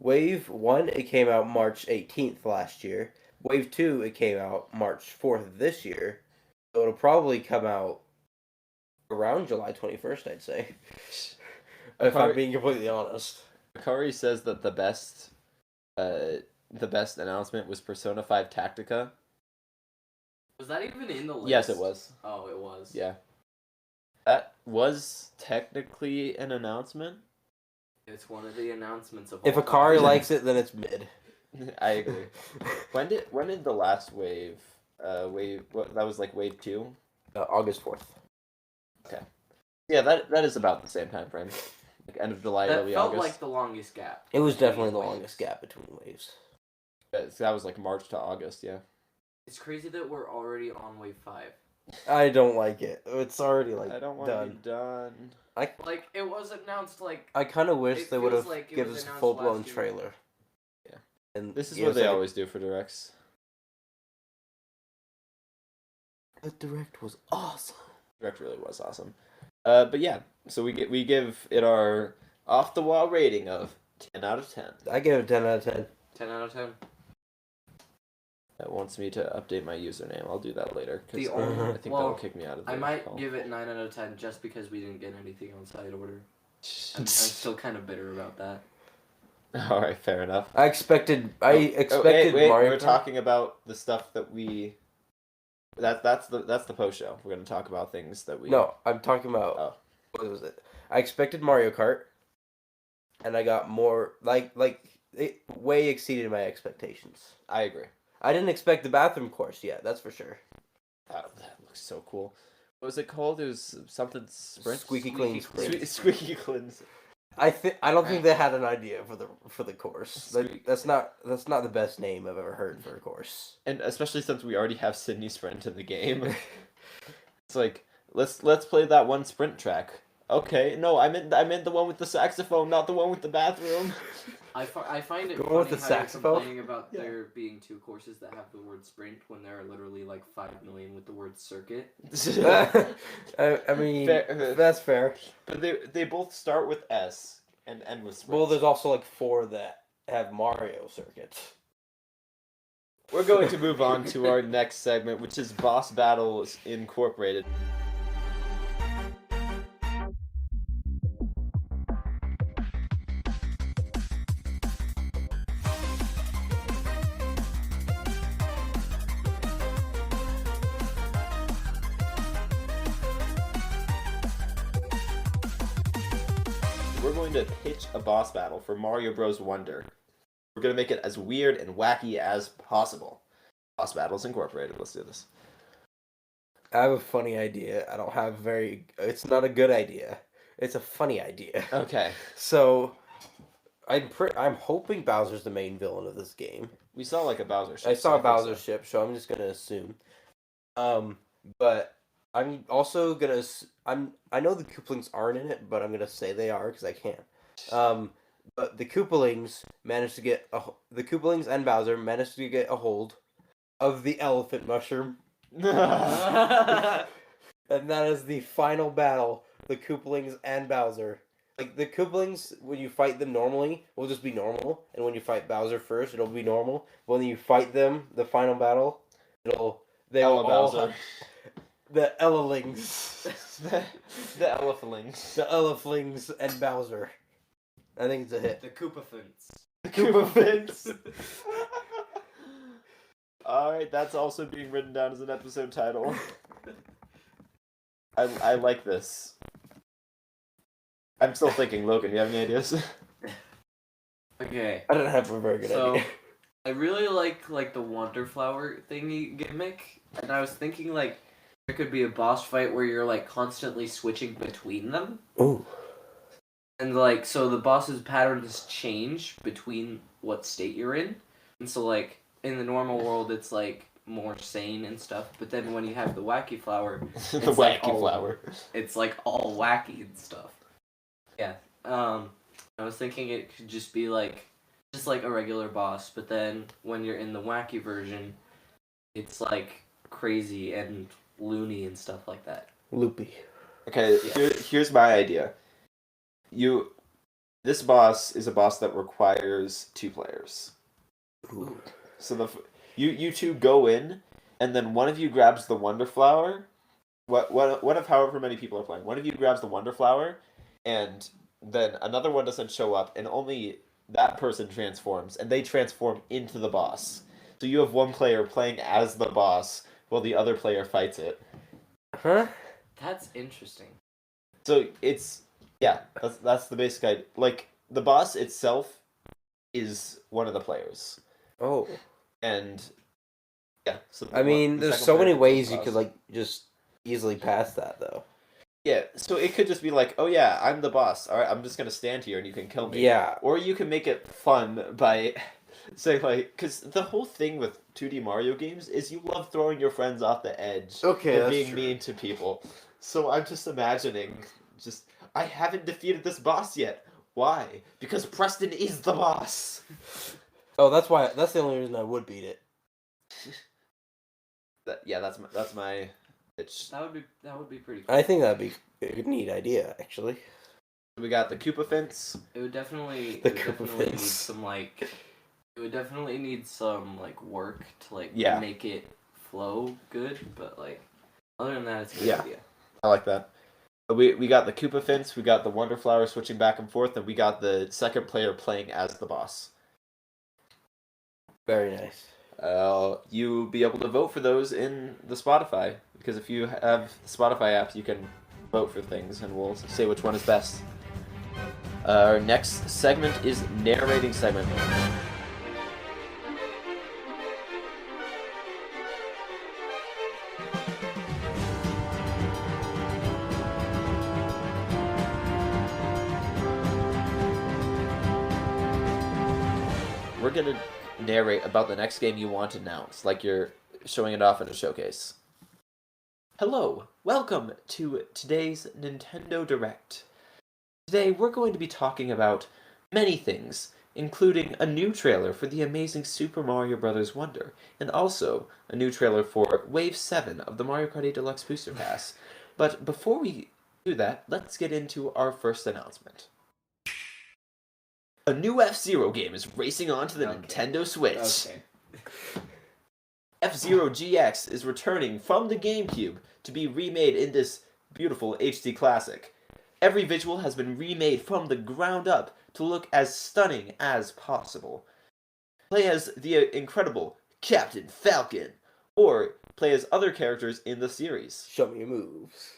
Wave 1, it came out March 18th last year. Wave 2, it came out March 4th this year. So it'll probably come out around July 21st, I'd say. If I'm being completely honest. Akari says that the best announcement was Persona 5 Tactica. Was that even in the list? Yes, it was. Oh, it was. Yeah. That was technically an announcement. It's one of the announcements of If all Akari time. likes it, then it's mid. I agree. When did the last wave that was like wave 2? August 4th. Okay. Yeah, that is about the same time frame. Like end of July, That early felt August. like the longest gap. It was between definitely the waves. longest gap between waves. That was like March to August, yeah. It's crazy that we're already on wave 5. I don't like it. It's already I don't want done. to be done. Like, it was announced like... I kind of wish It they would have feels like it given was us a announced full-blown last year. trailer. Yeah. And This is you what know, they so always do for directs. The direct was awesome. Direct really was awesome. But yeah, so we give it our off the wall rating of 10 out of 10. I give it 10 out of 10. 10 out of 10. That wants me to update my username. I'll do that later. 'Cause The I only- think well, that'll kick me out of the I might call. give it 9 out of 10 just because we didn't get anything on side order. I'm still kind of bitter about that. All right, fair enough. I expected Wait, Mario we're Kart. talking about the stuff that we. That's the post show. We're gonna talk about things that we. No, I'm talking about. Oh. What was it? I expected Mario Kart, and I got more. Like it way exceeded my expectations. I agree. I didn't expect the bathroom course yet. That's for sure. That looks so cool. What was it called? It was something sprint. Squeaky clean sprint. Squeaky cleanse. I don't think they had an idea for the course. Squeak. That's not the best name I've ever heard for a course. And especially since we already have Sydney Sprint in the game, it's like let's play that one sprint track. Okay, no, I meant the one with the saxophone, not the one with the bathroom. I find it Go funny with the how saxophone? you're complaining about Yeah. there being 2 courses that have the word sprint when there are literally like 5 million with the word circuit. I mean, Fair. that's fair. But they both start with S and end with sprint. Well, there's also like 4 that have Mario circuits. We're going to move on to our next segment, which is Boss Battles Incorporated. We're going to pitch a boss battle for Mario Bros. Wonder. We're going to make it as weird and wacky as possible. Boss Battles Incorporated. Let's do this. I have a funny idea. I don't have very. It's not a good idea. It's a funny idea. Okay. So, I'm hoping Bowser's the main villain of this game. We saw like a Bowser ship. I saw so a Bowser so. ship, so I'm just gonna assume. But I'm also gonna. I know the Koopalings aren't in it, but I'm gonna say they are because I can. But the Koopalings managed to get the Koopalings and Bowser managed to get a hold of the elephant mushroom. And that is the final battle, the Koopalings and Bowser. Like, the Koopalings, when you fight them normally, will just be normal. And when you fight Bowser first, it'll be normal. When you fight them, the final battle, they will all Bowser. have the Ellalings. The Elephantings. The Ellalings and Bowser. I think it's a hit. The Koopafins. The Koopafins. Alright, that's also being written down as an episode title. I like this. I'm still thinking, Logan, you have any ideas? Okay. I don't have a very good idea. I really like the Wonder Flower thingy gimmick, and I was thinking like there could be a boss fight where you're like constantly switching between them. Ooh. And like so the boss's patterns change between what state you're in. And so like in the normal world it's like more sane and stuff, but then when you have the wacky flower, The wacky flower. It's like all wacky and stuff. Yeah. I was thinking it could just be like just like a regular boss, but then when you're in the wacky version, it's like crazy and loony and stuff like that. Loopy. Okay, here's my idea. This boss is a boss that requires 2 players. Ooh. So you two go in, and then one of you grabs the Wonder Flower. What if however many people are playing? One of you grabs the Wonder Flower, and then another one doesn't show up, and only that person transforms, and they transform into the boss. So you have one player playing as the boss, while the other player fights it. Huh? That's interesting. So that's the basic idea. Like, the boss itself is one of the players. Oh. And yeah, so I mean, there's so many ways you could like just easily pass that though. Yeah, so it could just be like, oh yeah, I'm the boss. All right, I'm just gonna stand here and you can kill me. Yeah. Or you can make it fun by saying like, because the whole thing with 2D Mario games is you love throwing your friends off the edge. Okay, and that's being true. mean to people. So I'm just imagining, I haven't defeated this boss yet. Why? Because Preston is the boss. Oh, that's why. That's the only reason I would beat it. That's my pitch. That would be pretty cool. I think that'd be a neat idea, actually. We got the Koopa fence. It would definitely The it would Koopa definitely need fence. some like it would definitely need some like work to like Yeah. make it flow good, but like other than that it's a good Yeah. idea. I like that. We got the Koopa fence, we got the Wonder Flower switching back and forth, and we got the second player playing as the boss. Very nice. You'll be able to vote for those in the Spotify, because if you have the Spotify app, you can vote for things, and we'll say which one is best. Our next segment is narrating segment. We're going to narrate about the next game you want announced, like you're showing it off in a showcase. Hello, welcome to today's Nintendo Direct. Today we're going to be talking about many things, including a new trailer for the amazing Super Mario Bros. Wonder, and also a new trailer for Wave 7 of the Mario Kart 8 Deluxe Booster Pass. But before we do that, let's get into our first announcement. A new F-Zero game is racing onto the Nintendo Switch. Okay. F-Zero GX is returning from the GameCube to be remade in this beautiful HD classic. Every visual has been remade from the ground up to look as stunning as possible. Play as the incredible Captain Falcon, or play as other characters in the series. Show me your moves.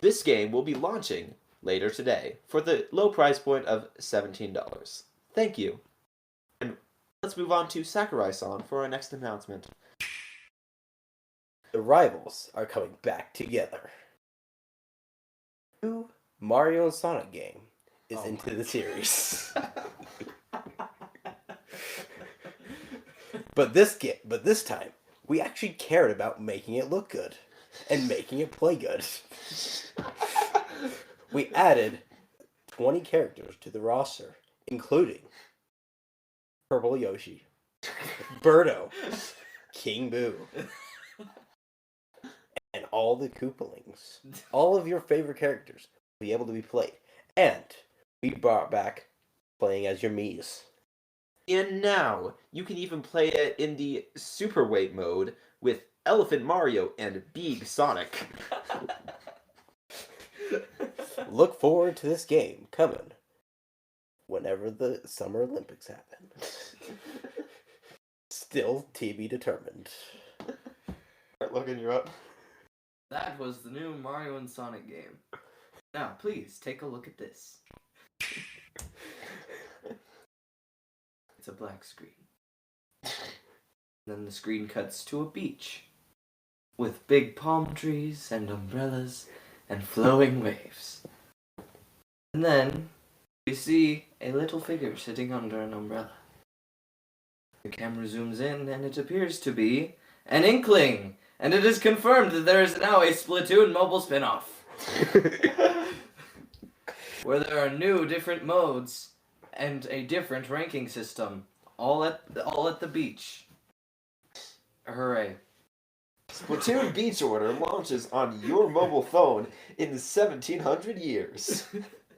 This game will be launching later today for the low price point of $17. Thank you. And let's move on to Sakurai-san for our next announcement. The rivals are coming back together. New Mario and Sonic game is into the series. But this time, we actually cared about making it look good and making it play good. We added 20 characters to the roster, including Purple Yoshi, Birdo, King Boo, and all the Koopalings. All of your favorite characters will be able to be played. And we brought back playing as your Miis. And now, you can even play it in the Superweight mode with Elephant Mario and Big Sonic. Look forward to this game coming whenever the Summer Olympics happen. Still TB determined. Alright, Logan, you're up. That was the new Mario and Sonic game. Now, please, take a look at this. It's a black screen. Then the screen cuts to a beach with big palm trees and umbrellas and flowing waves. And then we see a little figure sitting under an umbrella. The camera zooms in and it appears to be an Inkling, and it is confirmed that there is now a Splatoon mobile spin-off where there are new different modes and a different ranking system, all at the beach. Hooray. Splatoon Beach Order launches on your mobile phone in 1700 years.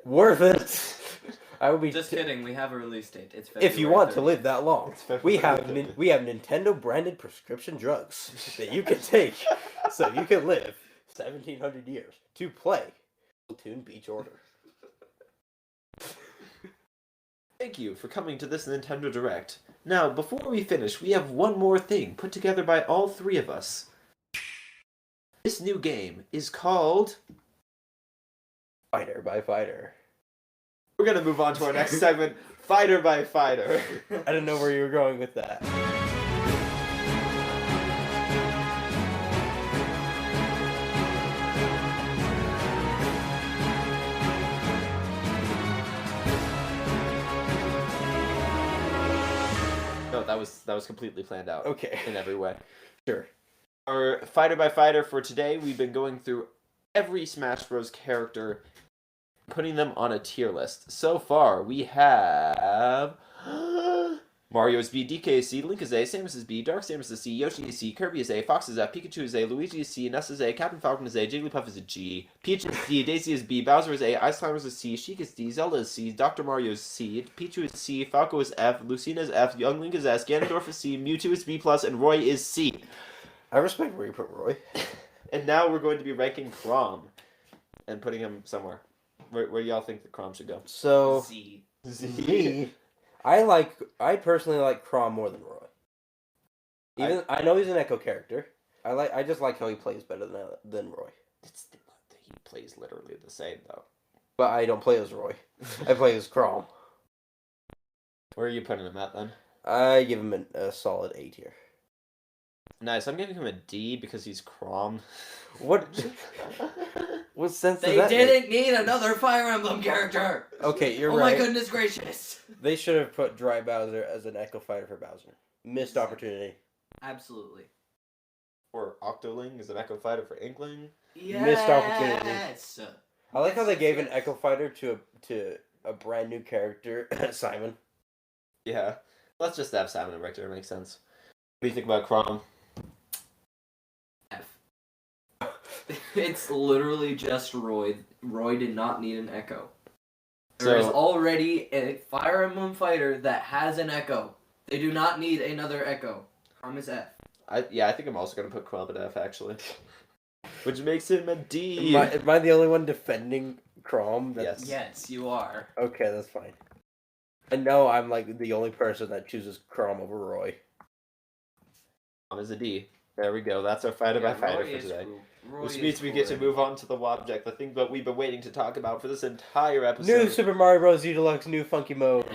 Worth it. I would be Just kidding, we have a release date. It's February if you want to 30th. live that long. We have Nintendo branded prescription drugs that you can take so you can live 1700 years to play Splatoon Beach Order. Thank you for coming to this Nintendo Direct. Now, before we finish, we have one more thing put together by all three of us. This new game is called Fighter by Fighter. We're gonna move on to our next segment, Fighter by Fighter. I didn't know where you were going with that. No, that was completely planned out. Okay. In every way. Sure. Our Fighter by Fighter for today, we've been going through every Smash Bros. Character, putting them on a tier list. So far, we have Mario is B, DK is C, Link is A, Samus is B, Darksamus is C, Yoshi is C, Kirby is A, Fox is F, Pikachu is A, Luigi is C, Ness is A, Captain Falcon is A, Jigglypuff is a G, Peach is D, Daisy is B, Bowser is A, Ice Climbers is C, Sheik is D, Zelda is C, Dr. Mario is C, Pichu is C, Falco is F, Lucina is F, Young Link is S, Ganondorf is C, Mewtwo is B+, and Roy is C. I respect where you put Roy. And now we're going to be ranking Chrom and putting him somewhere. Where y'all think the Chrom should go? So Z. me, I personally like Chrom more than Roy. I know he's an Echo character. I just like how he plays better than Roy. He plays literally the same though. But I don't play as Roy. I play as Chrom. Where are you putting him at then? I give him a solid A tier. Nice. I'm giving him a D because he's Chrom. What sense They does that didn't need another Fire Emblem character! make? Okay, you're Oh right. my goodness gracious! They should have put Dry Bowser as an Echo fighter for Bowser. Missed opportunity. Absolutely. Or Octoling is an Echo Fighter for Inkling. Yes! Missed opportunity. I like how they gave an Yes. Echo fighter to a brand new character, Simon. Yeah. Let's just have Simon and Richter. It makes sense. What do you think about Chrom? F. It's literally just Roy. Roy did not need an Echo. There is already a Fire Emblem fighter that has an Echo. They do not need another Echo. Chrom is F. I think I'm also going to put Chrom at F, actually. Which makes him a D. Am I the only one defending Chrom? Yes. Yes, you are. Okay, that's fine. I know I'm like the only person that chooses Chrom over Roy. Chrom is a D. There we go. That's our Fighter by Fighter for today. Which means we get to move on to the object, the thing that we've been waiting to talk about for this entire episode. New Super Mario Bros. U Deluxe, new funky mode.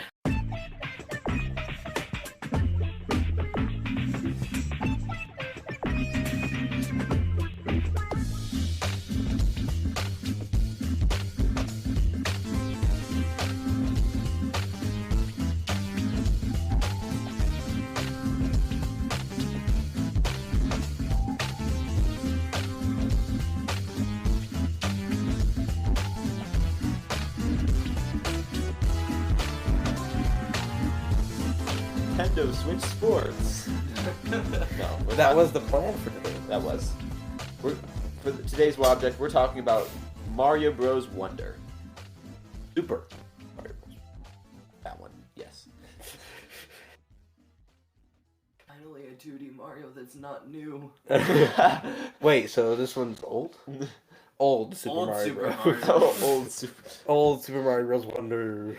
Nintendo Switch Sports. No, That was the plan for today. That was. For today's object, we're talking about Mario Bros. Wonder. Super Mario Bros. That one, yes. Finally, a 2D Mario that's not new. Wait, so this one's old? Old Super Old Mario Super Bros. Mario. Old Super Mario Bros. Wonder.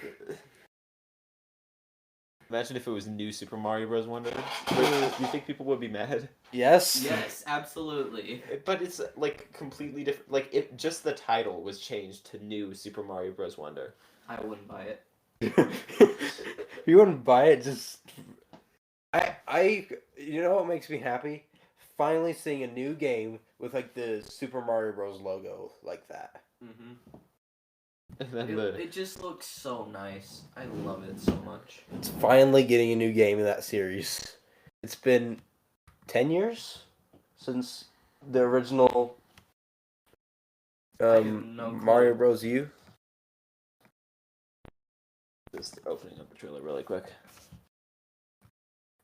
Imagine if it was new Super Mario Bros. Wonder. Do you think people would be mad? Yes. Yes, absolutely. But it's like completely different. Like it, just the title was changed to New Super Mario Bros. Wonder. I wouldn't buy it. You wouldn't buy it, just... You know what makes me happy? Finally seeing a new game with, like, the Super Mario Bros. Logo like that. Mm-hmm. And then It just looks so nice. I love it so much. It's finally getting a new game in that series. It's been 10 years since the original have no clue. Mario Bros. U. just opening up the trailer really quick.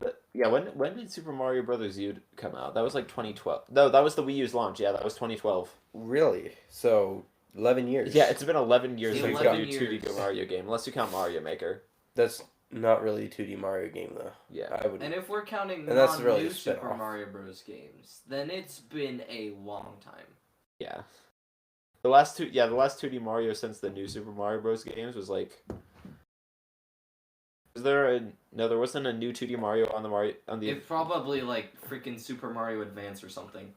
But yeah, when did Super Mario Brothers U come out? That was like 2012. No, that was the Wii U's launch. Yeah, that was 2012. Really? So 11 years. Yeah, it's been 11 years since 11 a new 2D years. Mario game, unless you count Mario Maker. That's not really a 2D Mario game though. Yeah. I would. And if we're counting And that's non-new really a Super spin-off. Mario Bros. Games, then it's been a long time. Yeah. The last 2D Mario since the new Super Mario Bros. Games was like. There wasn't a new 2D Mario on the. It's probably like freaking Super Mario Advance or something.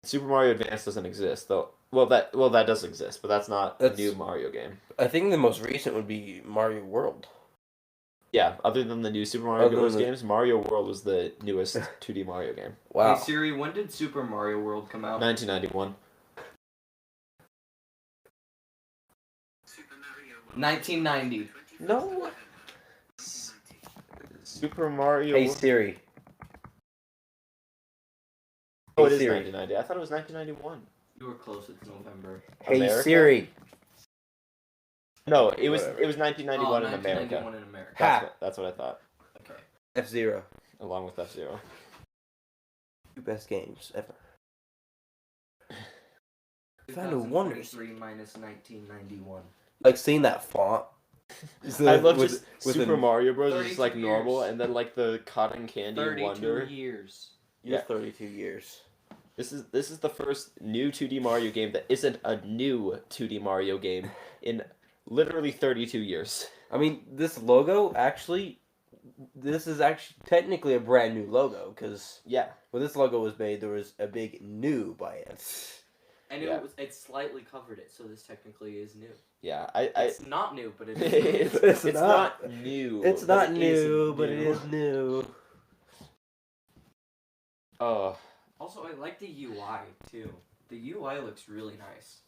Super Mario Advance doesn't exist though. Well, that does exist, but that's not a new Mario game. I think the most recent would be Mario World. Yeah, other than the new Super Mario Bros. Games, Mario World was the newest 2D Mario game. Wow. Hey Siri, when did Super Mario World come out? 1991. 1990. No. Super Mario. Hey Siri. Oh, Hey, it is Siri. 1990. I thought it was 1991. You were close. It's November. Hey America? Siri. No, it was Whatever. 1991 in 1991 America. in America. Ha! That's what I thought, Okay. F-Zero. along with F-Zero. Two best games ever. Found a wonder. 2043 minus 1991. Like seeing that font. I love with- just with Super an- Mario Bros. Is 32 like normal, years. and then like the cotton candy 32 Wonder. years. You're Yeah. 32 years. This is the first new 2D Mario game that isn't a new 2D Mario game in literally 32 years. I mean, this logo actually, this is actually technically a brand new logo because Yeah. when this logo was made, there was a big new by it. And Yeah. it slightly covered it, so this technically is new. Yeah, It's not new, but it is. it's It's not not. new. It's but not it is new, but it new. is new. Oh, Also, I like the UI too. The UI looks really nice.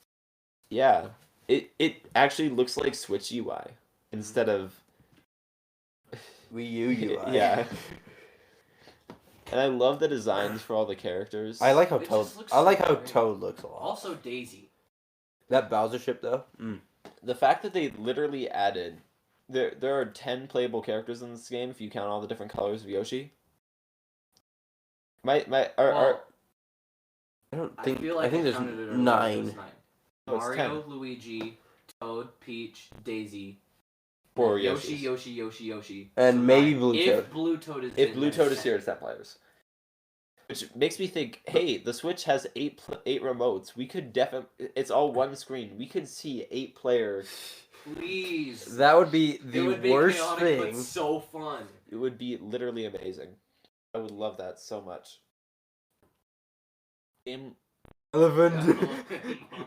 yeah. It actually looks like Switch UI instead of Wii U UI. Yeah. And I love the designs for all the characters. I like how It Toad. just looks I like so how great. Toad looks a lot. Also, Daisy. That Bowser ship though. the fact that they literally added there are 10 playable characters in this game if you count all the different colors of Yoshi. Well, I don't I think. feel I like think I there's counted it earlier, it 9. was 9. No, it's Mario, Luigi, Toad, Peach, Daisy, for Yoshi, Yoshis. Yoshi. And So maybe 9. Blue If Toad. Blue Toad is If in, Blue then Toad it's is here, 10. it's 10 players. Which makes me think, hey, the Switch has 8 remotes. We could definitely. It's all one screen. We could see 8 players. Please. That would be It the would be worst chaotic, thing. but so fun. It would be literally amazing. I would love that so much. Game. Eleven.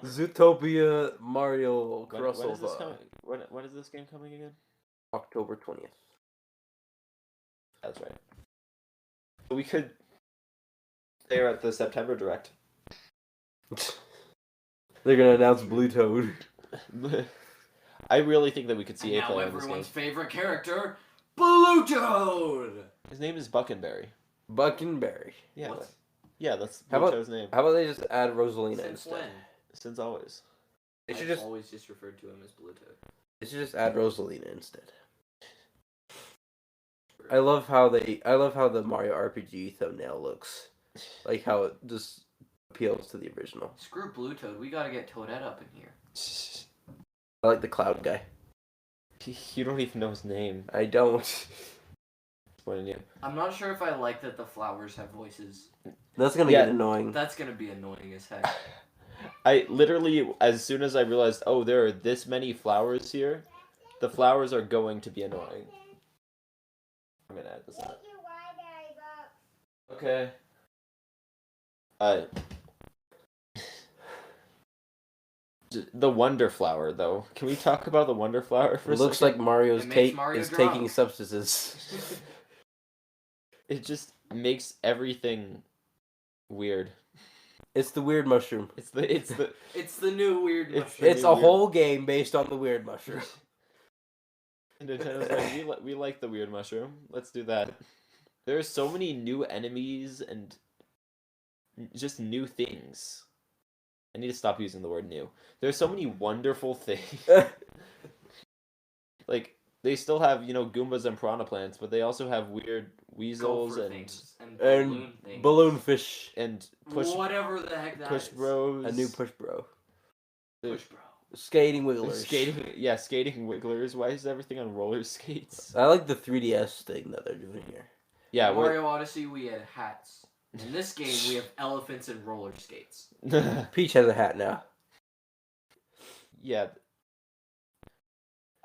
Zootopia Mario When is this crossover. coming? When is this game coming again? October 20th. That's right. We could. They're at the September Direct. They're gonna announce Blue Toad. I really think that we could see And a now player in this game. everyone's favorite character, Blue Toad. His name is Buckenberry. Buckenberry. Yeah, What? yeah, that's How Blue about- Toad's name How about they just add Rosalina Since instead? when? since always. They should I've just always just referred to him as Blue Toad. add Rosalina instead. I love how the Mario RPG thumbnail looks. Like how it just appeals to the original. Screw Blue Toad. We gotta get Toadette up in here. I like the cloud guy. You don't even know his name. I don't. What new? I'm not sure if I like that the flowers have voices. That's gonna Yeah. get annoying. That's gonna be annoying as heck. I literally, as soon as I realized, oh, there are this many flowers here, the flowers are going to be annoying. I'm gonna add this in. Okay. The Wonder Flower, though. Can we talk about the Wonder Flower for a It looks second? like Mario's It makes Mario is drunk. taking substances. It just makes everything weird. It's the weird mushroom. It's the It's the new weird It's mushroom. It's a whole game based on the weird mushroom. Nintendo's like, we like the weird mushroom. Let's do that. There are so many new enemies and just new things. I need to stop using the word new. There's so many wonderful things. Like, they still have, Goombas and piranha plants, but they also have weird weasels Gopher and things and balloon things. Balloon fish. and push Whatever the heck that push is. bros. A new push bro. Push bro. Skating wigglers. Skating wigglers. Why is everything on roller skates? I like the 3DS thing that they're doing here. Yeah, Mario Odyssey, we had hats. In this game, we have elephants and roller skates. Peach has a hat now. Yeah.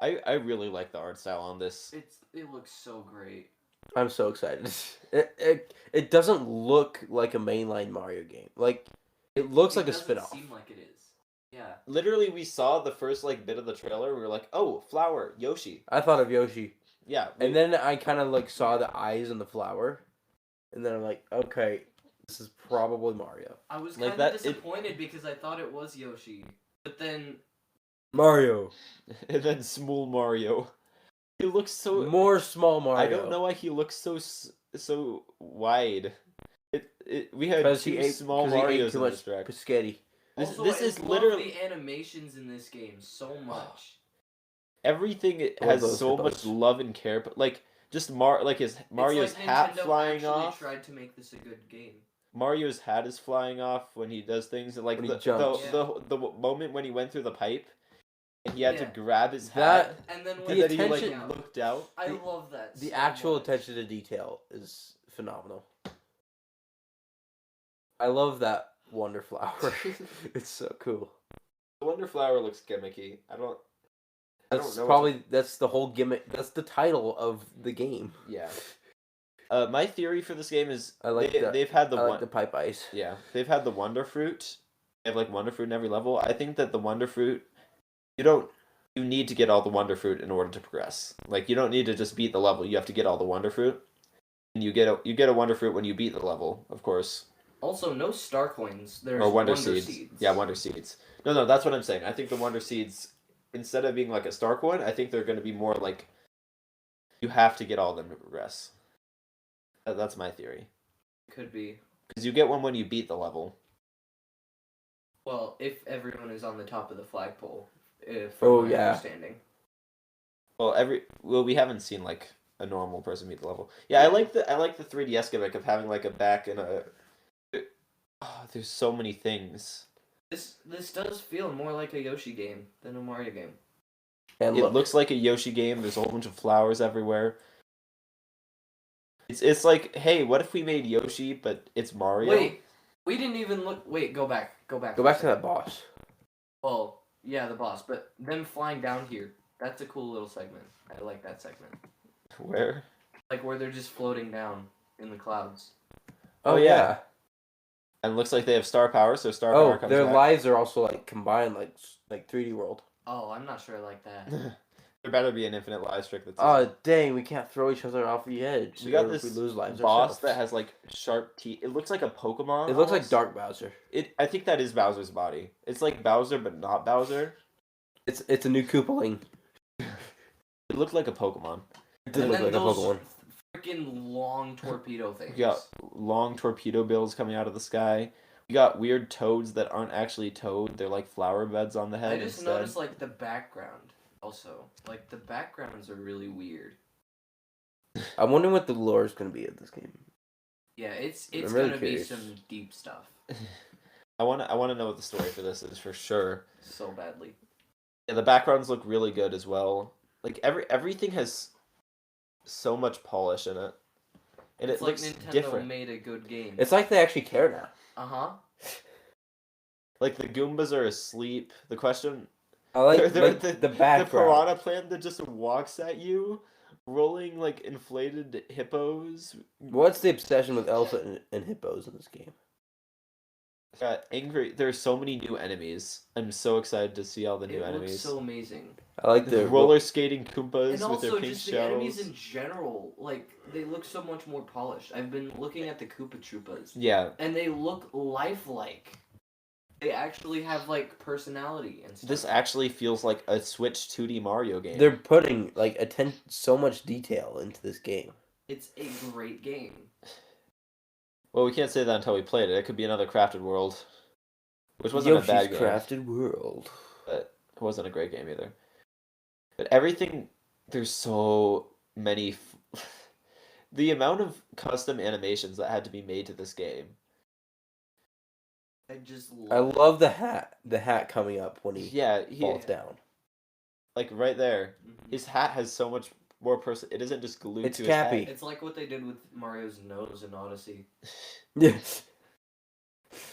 I really like the art style on this. It looks so great. I'm so excited. It doesn't look like a mainline Mario game. Like it looks like a doesn't spin-off. seem like it is. Yeah. Literally, we saw the first bit of the trailer. We were like, "Oh, flower, Yoshi." I thought of Yoshi. Yeah, And then I kind of saw the eyes in the flower, and then I'm like, okay, this is probably Mario. I was Like kind that- of disappointed because I thought it was Yoshi, but then Mario. and then Small Mario. He looks so. More small Mario. I don't know why he looks so wide. We had Because two he ate small he ate Marios too in much this track. Biscotti. also, This I is love literally the animations in this game so much. everything. It All has those so hippos. much love and care, but just his Mario's it's like hat Nintendo flying actually off. tried to make this a good game. Mario's hat is flying off when he does things, and When he the jumps. the moment when he went through the pipe, and he had to Yeah. grab his That- hat, And then The when and then he attention- out, looked out. I love that. The so actual much. attention to detail is phenomenal. I love that Wonder Flower. It's so cool. The Wonder Flower looks gimmicky. I don't That's know what probably that's the whole gimmick. That's the title of the game. Yeah. My theory for this game is I like that. they've had the I one. like the pipe ice. Yeah, they've had the Wonder Fruit. They have Wonder Fruit in every level. I think that the Wonder Fruit, you need to get all the Wonder Fruit in order to progress. You don't need to just beat the level. You have to get all the Wonder Fruit, and you get a Wonder Fruit when you beat the level, of course. Also, no star coins. There's Or Wonder Seeds. Seeds. Yeah, Wonder Seeds. No, that's what I'm saying. I think the Wonder Seeds, instead of being a star coin, I think they're going to be more you have to get all of them to progress. That's my theory. Could be. Because you get one when you beat the level. Well, if everyone is on the top of the flagpole, Oh, from my yeah. understanding. Well, we haven't seen a normal person beat the level. Yeah, I like the 3DS gimmick of having a back and a. Oh, there's so many things. This does feel more like a Yoshi game than a Mario game. And It look, looks like a Yoshi game. There's a whole bunch of flowers everywhere. It's like, hey, what if we made Yoshi, but it's Mario? Wait, we didn't even look. Wait, go back. go for a back to second. that boss. Well, yeah, the boss, but them flying down here. That's a cool little segment. I like that segment. Where? Where they're just floating down in the clouds. Oh yeah. yeah. And it looks like they have star power, so star power Oh, comes their back. lives are also combined like 3D World. Oh, I'm not sure I like that. There better be an infinite lives trick that's Oh dang, we can't throw each other off the edge. We got or if this we lose lives boss ourselves. that has sharp teeth. It looks like a Pokemon. It looks like almost. Dark Bowser. I think that is Bowser's body. It's like Bowser, but not Bowser. It's a new Koopaling. It looked like a Pokemon. It did And look then like a those Pokemon. freaking long torpedo things. We got long torpedo bills coming out of the sky. We got weird toads that aren't actually toad. They're like flower beds on the head I just instead. noticed the background also. The backgrounds are really weird. I'm wondering what the lore is going to be of this game. Yeah, it's I'm really gonna curious. be some deep stuff. I wanna know what the story for this is for sure. So badly. Yeah, the backgrounds look really good as well. Like everything has so much polish in it, and It's it like looks Nintendo different. made a good game. It's like they actually care now. Uh-huh. Like the Goombas are asleep. The question, I like, they're like the the background. piranha plant that just walks at you, rolling like inflated hippos. What's the obsession with elephant and hippos in this game? Got angry. There's so many new enemies. I'm so excited to see all the new It looks enemies. so amazing. I like The the roller skating Koopas And with their also pink just the shells. enemies in general, like they look so much more polished. I've been looking at the Koopa Troopas, Yeah, and they look lifelike. They actually have like personality and stuff. this actually feels like a Switch 2D Mario game. They're putting like so much detail into this game. It's a great game. Well, we can't say that until we played it. It could be another Crafted World, which wasn't a bad game. Crafted World. But it wasn't a great game either. But everything, there's so many. The amount of custom animations that had to be made to this game. I just I love. love the hat. The hat coming up when he Yeah, falls down. like right there. Mhm. His hat has so much more person. It isn't just glued It's to Cappy. his head. It's like what they did with Mario's nose in Odyssey. Yes.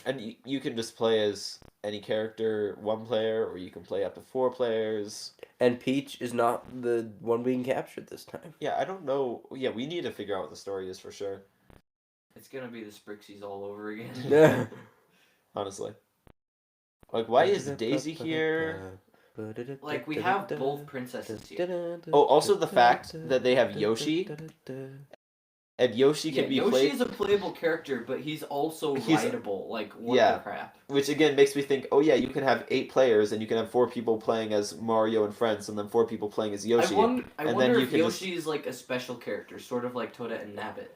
And you can just play as any character, one player, or you can play up to 4 players. And Peach is not the one being captured this time. Yeah, I don't know. Yeah, we need to figure out what the story is for sure. It's gonna be the Sprixies all over again. Yeah. Honestly. Like, why is Daisy here? Like we have both princesses here. Oh, also the fact that they have Yoshi. And Yoshi can be Yoshi played, is a playable character, but he's also He's- rideable. Like what yeah. the crap? which again makes me think, oh yeah, you can have 8 players and you can have 4 people playing as Mario and friends and then 4 people playing as Yoshi. I And then wonder you if can Yoshi is like a special character, sort of like Toadette and Nabbit.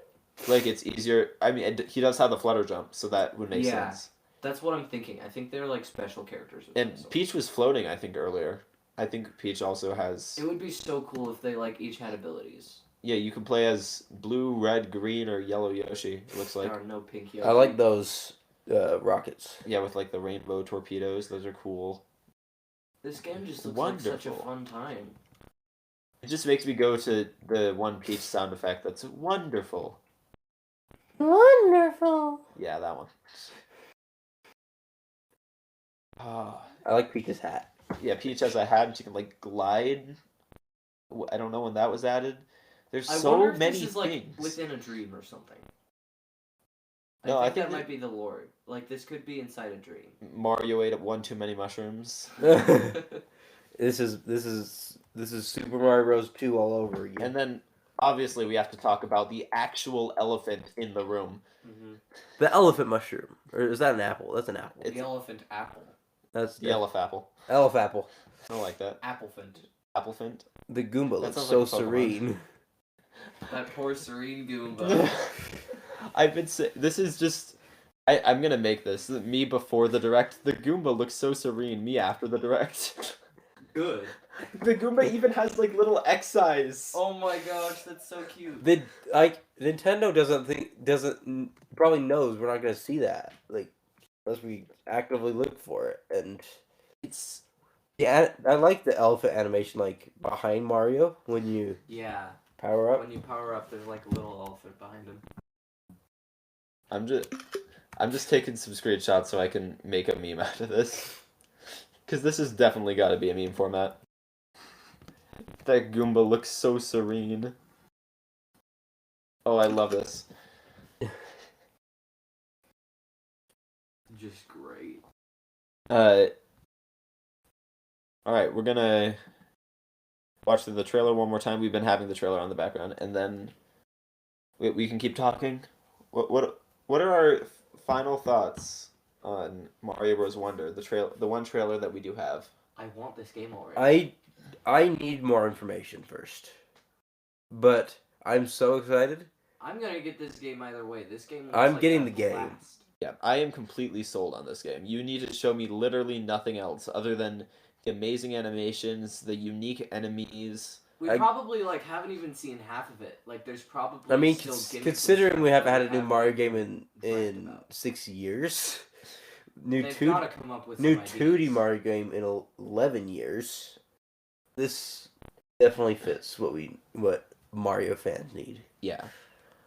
Like, it's easier. I mean, he does have the flutter jump, so that would make Yeah. sense. That's what I'm thinking. I think they're like special characters. of And some sort. Peach was floating, I think, earlier. I think Peach also has... It would be so cool if they like each had abilities. Yeah, you can play as blue, red, green, or yellow Yoshi, it looks like. There are no pink Yoshi. I like those rockets. Yeah, with, like, the rainbow torpedoes. Those are cool. This game just looks like such a Wonderful. fun time. It just makes me go to the one Peach sound effect that's wonderful. Wonderful. Yeah, that one. Ah, I like Peach's hat. yeah, Peach has a hat and she can, like, glide. I don't know when that was added. There's I so wonder if many this is like things. within a dream or something. No, I I think think that that- might be the lore. Like this could be inside a dream. Mario ate up one too many mushrooms. This is Super Mario Bros. 2 all over again. And then, obviously, we have to talk about the actual elephant in the room. Mm-hmm. The elephant mushroom, or is that an apple? That's an apple. The elephant apple. That's The Elephapple. Elephapple. I don't like that. Applefant. Applefint. The Goomba That looks sounds so like a Pokemon. serene. That poor serene Goomba. I've been this is just... I'm gonna make this. Me before the direct. The Goomba looks so serene. Me after the direct. Good. The Goomba even has, like, little X eyes. Oh my gosh, that's so cute. Nintendo doesn't probably knows we're not gonna see that, like, unless we actively look for it. And It's... yeah, I like the elephant animation, like behind Mario when you Yeah. power up. When you power up, there's like a little elephant behind him. I'm just taking some screenshots so I can make a meme out of this. Because this has definitely got to be a meme format. That Goomba looks so serene. Oh, I love this. Just great. Alright, we're gonna watch the trailer one more time. We've been having the trailer on the background, and then we can keep talking. What are our final thoughts on Mario Bros. Wonder, the one trailer that we do have? I want this game already. I need more information first, but I'm so excited. I'm gonna get this game either way. This game. Looks I'm like getting a the game. blast. Yeah, I am completely sold on this game. You need to show me literally nothing else other than the amazing animations, the unique enemies, We probably haven't even seen half of it. Like, there's probably. I mean, still gimmicks considering we haven't had a new Mario game even in 6 years, They've got to come up with new some 2D ideas. Mario game in 11 years. This definitely fits what Mario fans need. Yeah.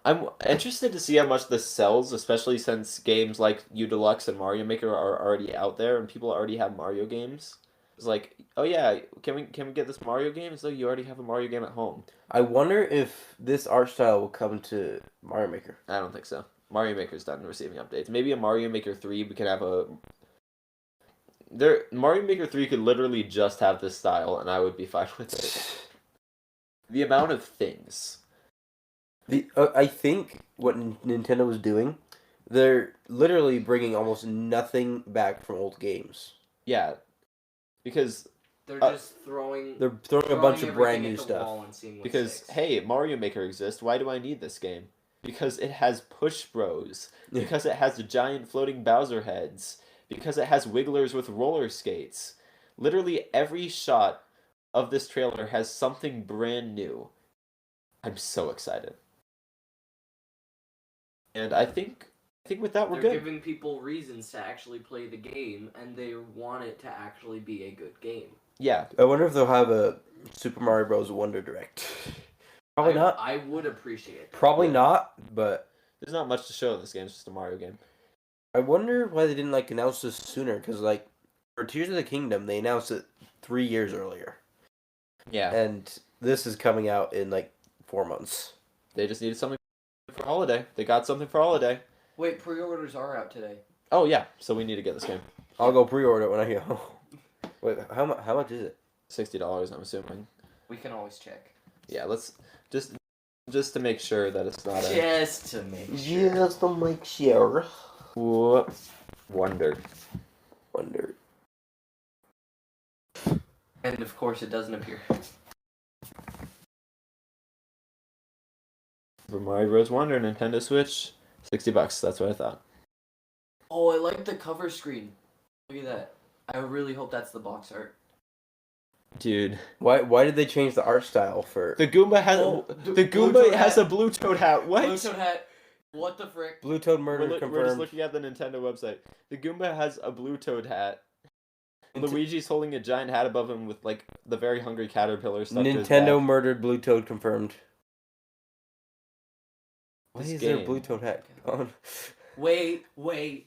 I'm interested to see how much this sells, especially since games like U Deluxe and Mario Maker are already out there and people already have Mario games. It's like, oh yeah, can we get this Mario game? It's like you already have a Mario game at home. I wonder if this art style will come to Mario Maker. I don't think so. Mario Maker's done receiving updates. Maybe a Mario Maker 3 we can have Mario Maker 3 could literally just have this style and I would be fine with it. The amount of things. I think what Nintendo was doing, they're literally bringing almost nothing back from old games. Yeah. Because they're just throwing a bunch of brand new stuff. Because hey, Mario Maker exists. Why do I need this game? Because it has Push Bros. Because it has giant floating Bowser heads. Because it has wigglers with roller skates. Literally every shot of this trailer has something brand new. I'm so excited. And I think with that we're good. They're giving people reasons to actually play the game, and they want it to actually be a good game. Yeah. I wonder if they'll have a Super Mario Bros. Wonder Direct. Probably not. I would appreciate that. Probably not, but there's not much to show in this game. It's just a Mario game. I wonder why they didn't announce this sooner. Because for Tears of the Kingdom, they announced it 3 years earlier. Yeah. And this is coming out in 4 months. They just needed something for holiday. They got something for holiday. Wait, pre-orders are out today. Oh yeah, so we need to get this game. I'll go pre-order it when I get home. Wait, how much is it? $60, I'm assuming. We can always check. Yeah, let's just to make sure that it's not Just to make sure. Just to make sure. Wonder. And of course, it doesn't appear. Super Mario Bros. Wonder, Nintendo Switch, $60. That's what I thought. Oh, I like the cover screen. Look at that. I really hope that's the box art. Dude, why did they change the art style for the Goomba has the Goomba has a blue toad hat? What? Blue toad hat. What the frick? Blue Toad murder confirmed. We're just looking at the Nintendo website. The Goomba has a blue toad hat. Luigi's holding a giant hat above him with the very hungry caterpillar stuck to his Nintendo back. murdered Blue Toad confirmed. Why This is there a game. Blue Toad hat on? Wait.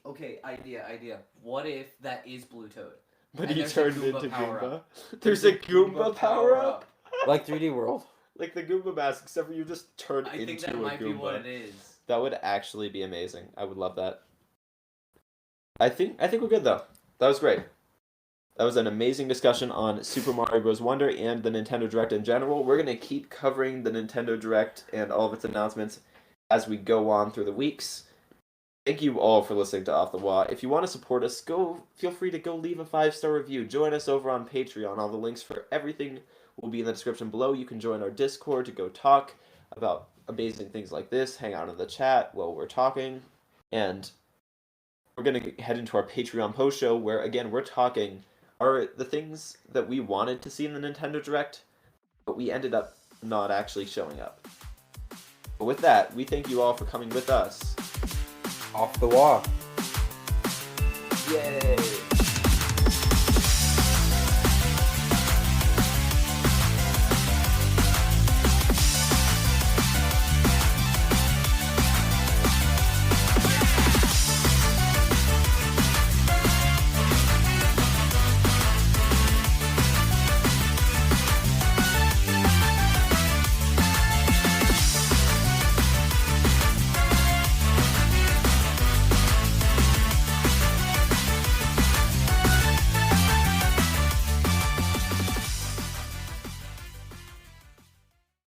Okay, idea. What if that is Blue Toad? But And he there's a turned Goomba into power Goomba. up. There's a Goomba power up. Like 3D World. Like the Goomba mask, except for you just turn I into think that a might Goomba. be what it is. That would actually be amazing. I would love that. I think we're good though. That was great. That was an amazing discussion on Super Mario Bros. Wonder and the Nintendo Direct in general. We're going to keep covering the Nintendo Direct and all of its announcements as we go on through the weeks. Thank you all for listening to Off the Wall. If you want to support us, feel free to go leave a 5-star review. Join us over on Patreon. All the links for everything will be in the description below. You can join our Discord to go talk about amazing things like this, hang out in the chat while we're talking, and we're going to head into our Patreon post show where, again, we're talking are the things that we wanted to see in the Nintendo Direct, but we ended up not actually showing up. But with that, we thank you all for coming with us. Off the Wall. Yay!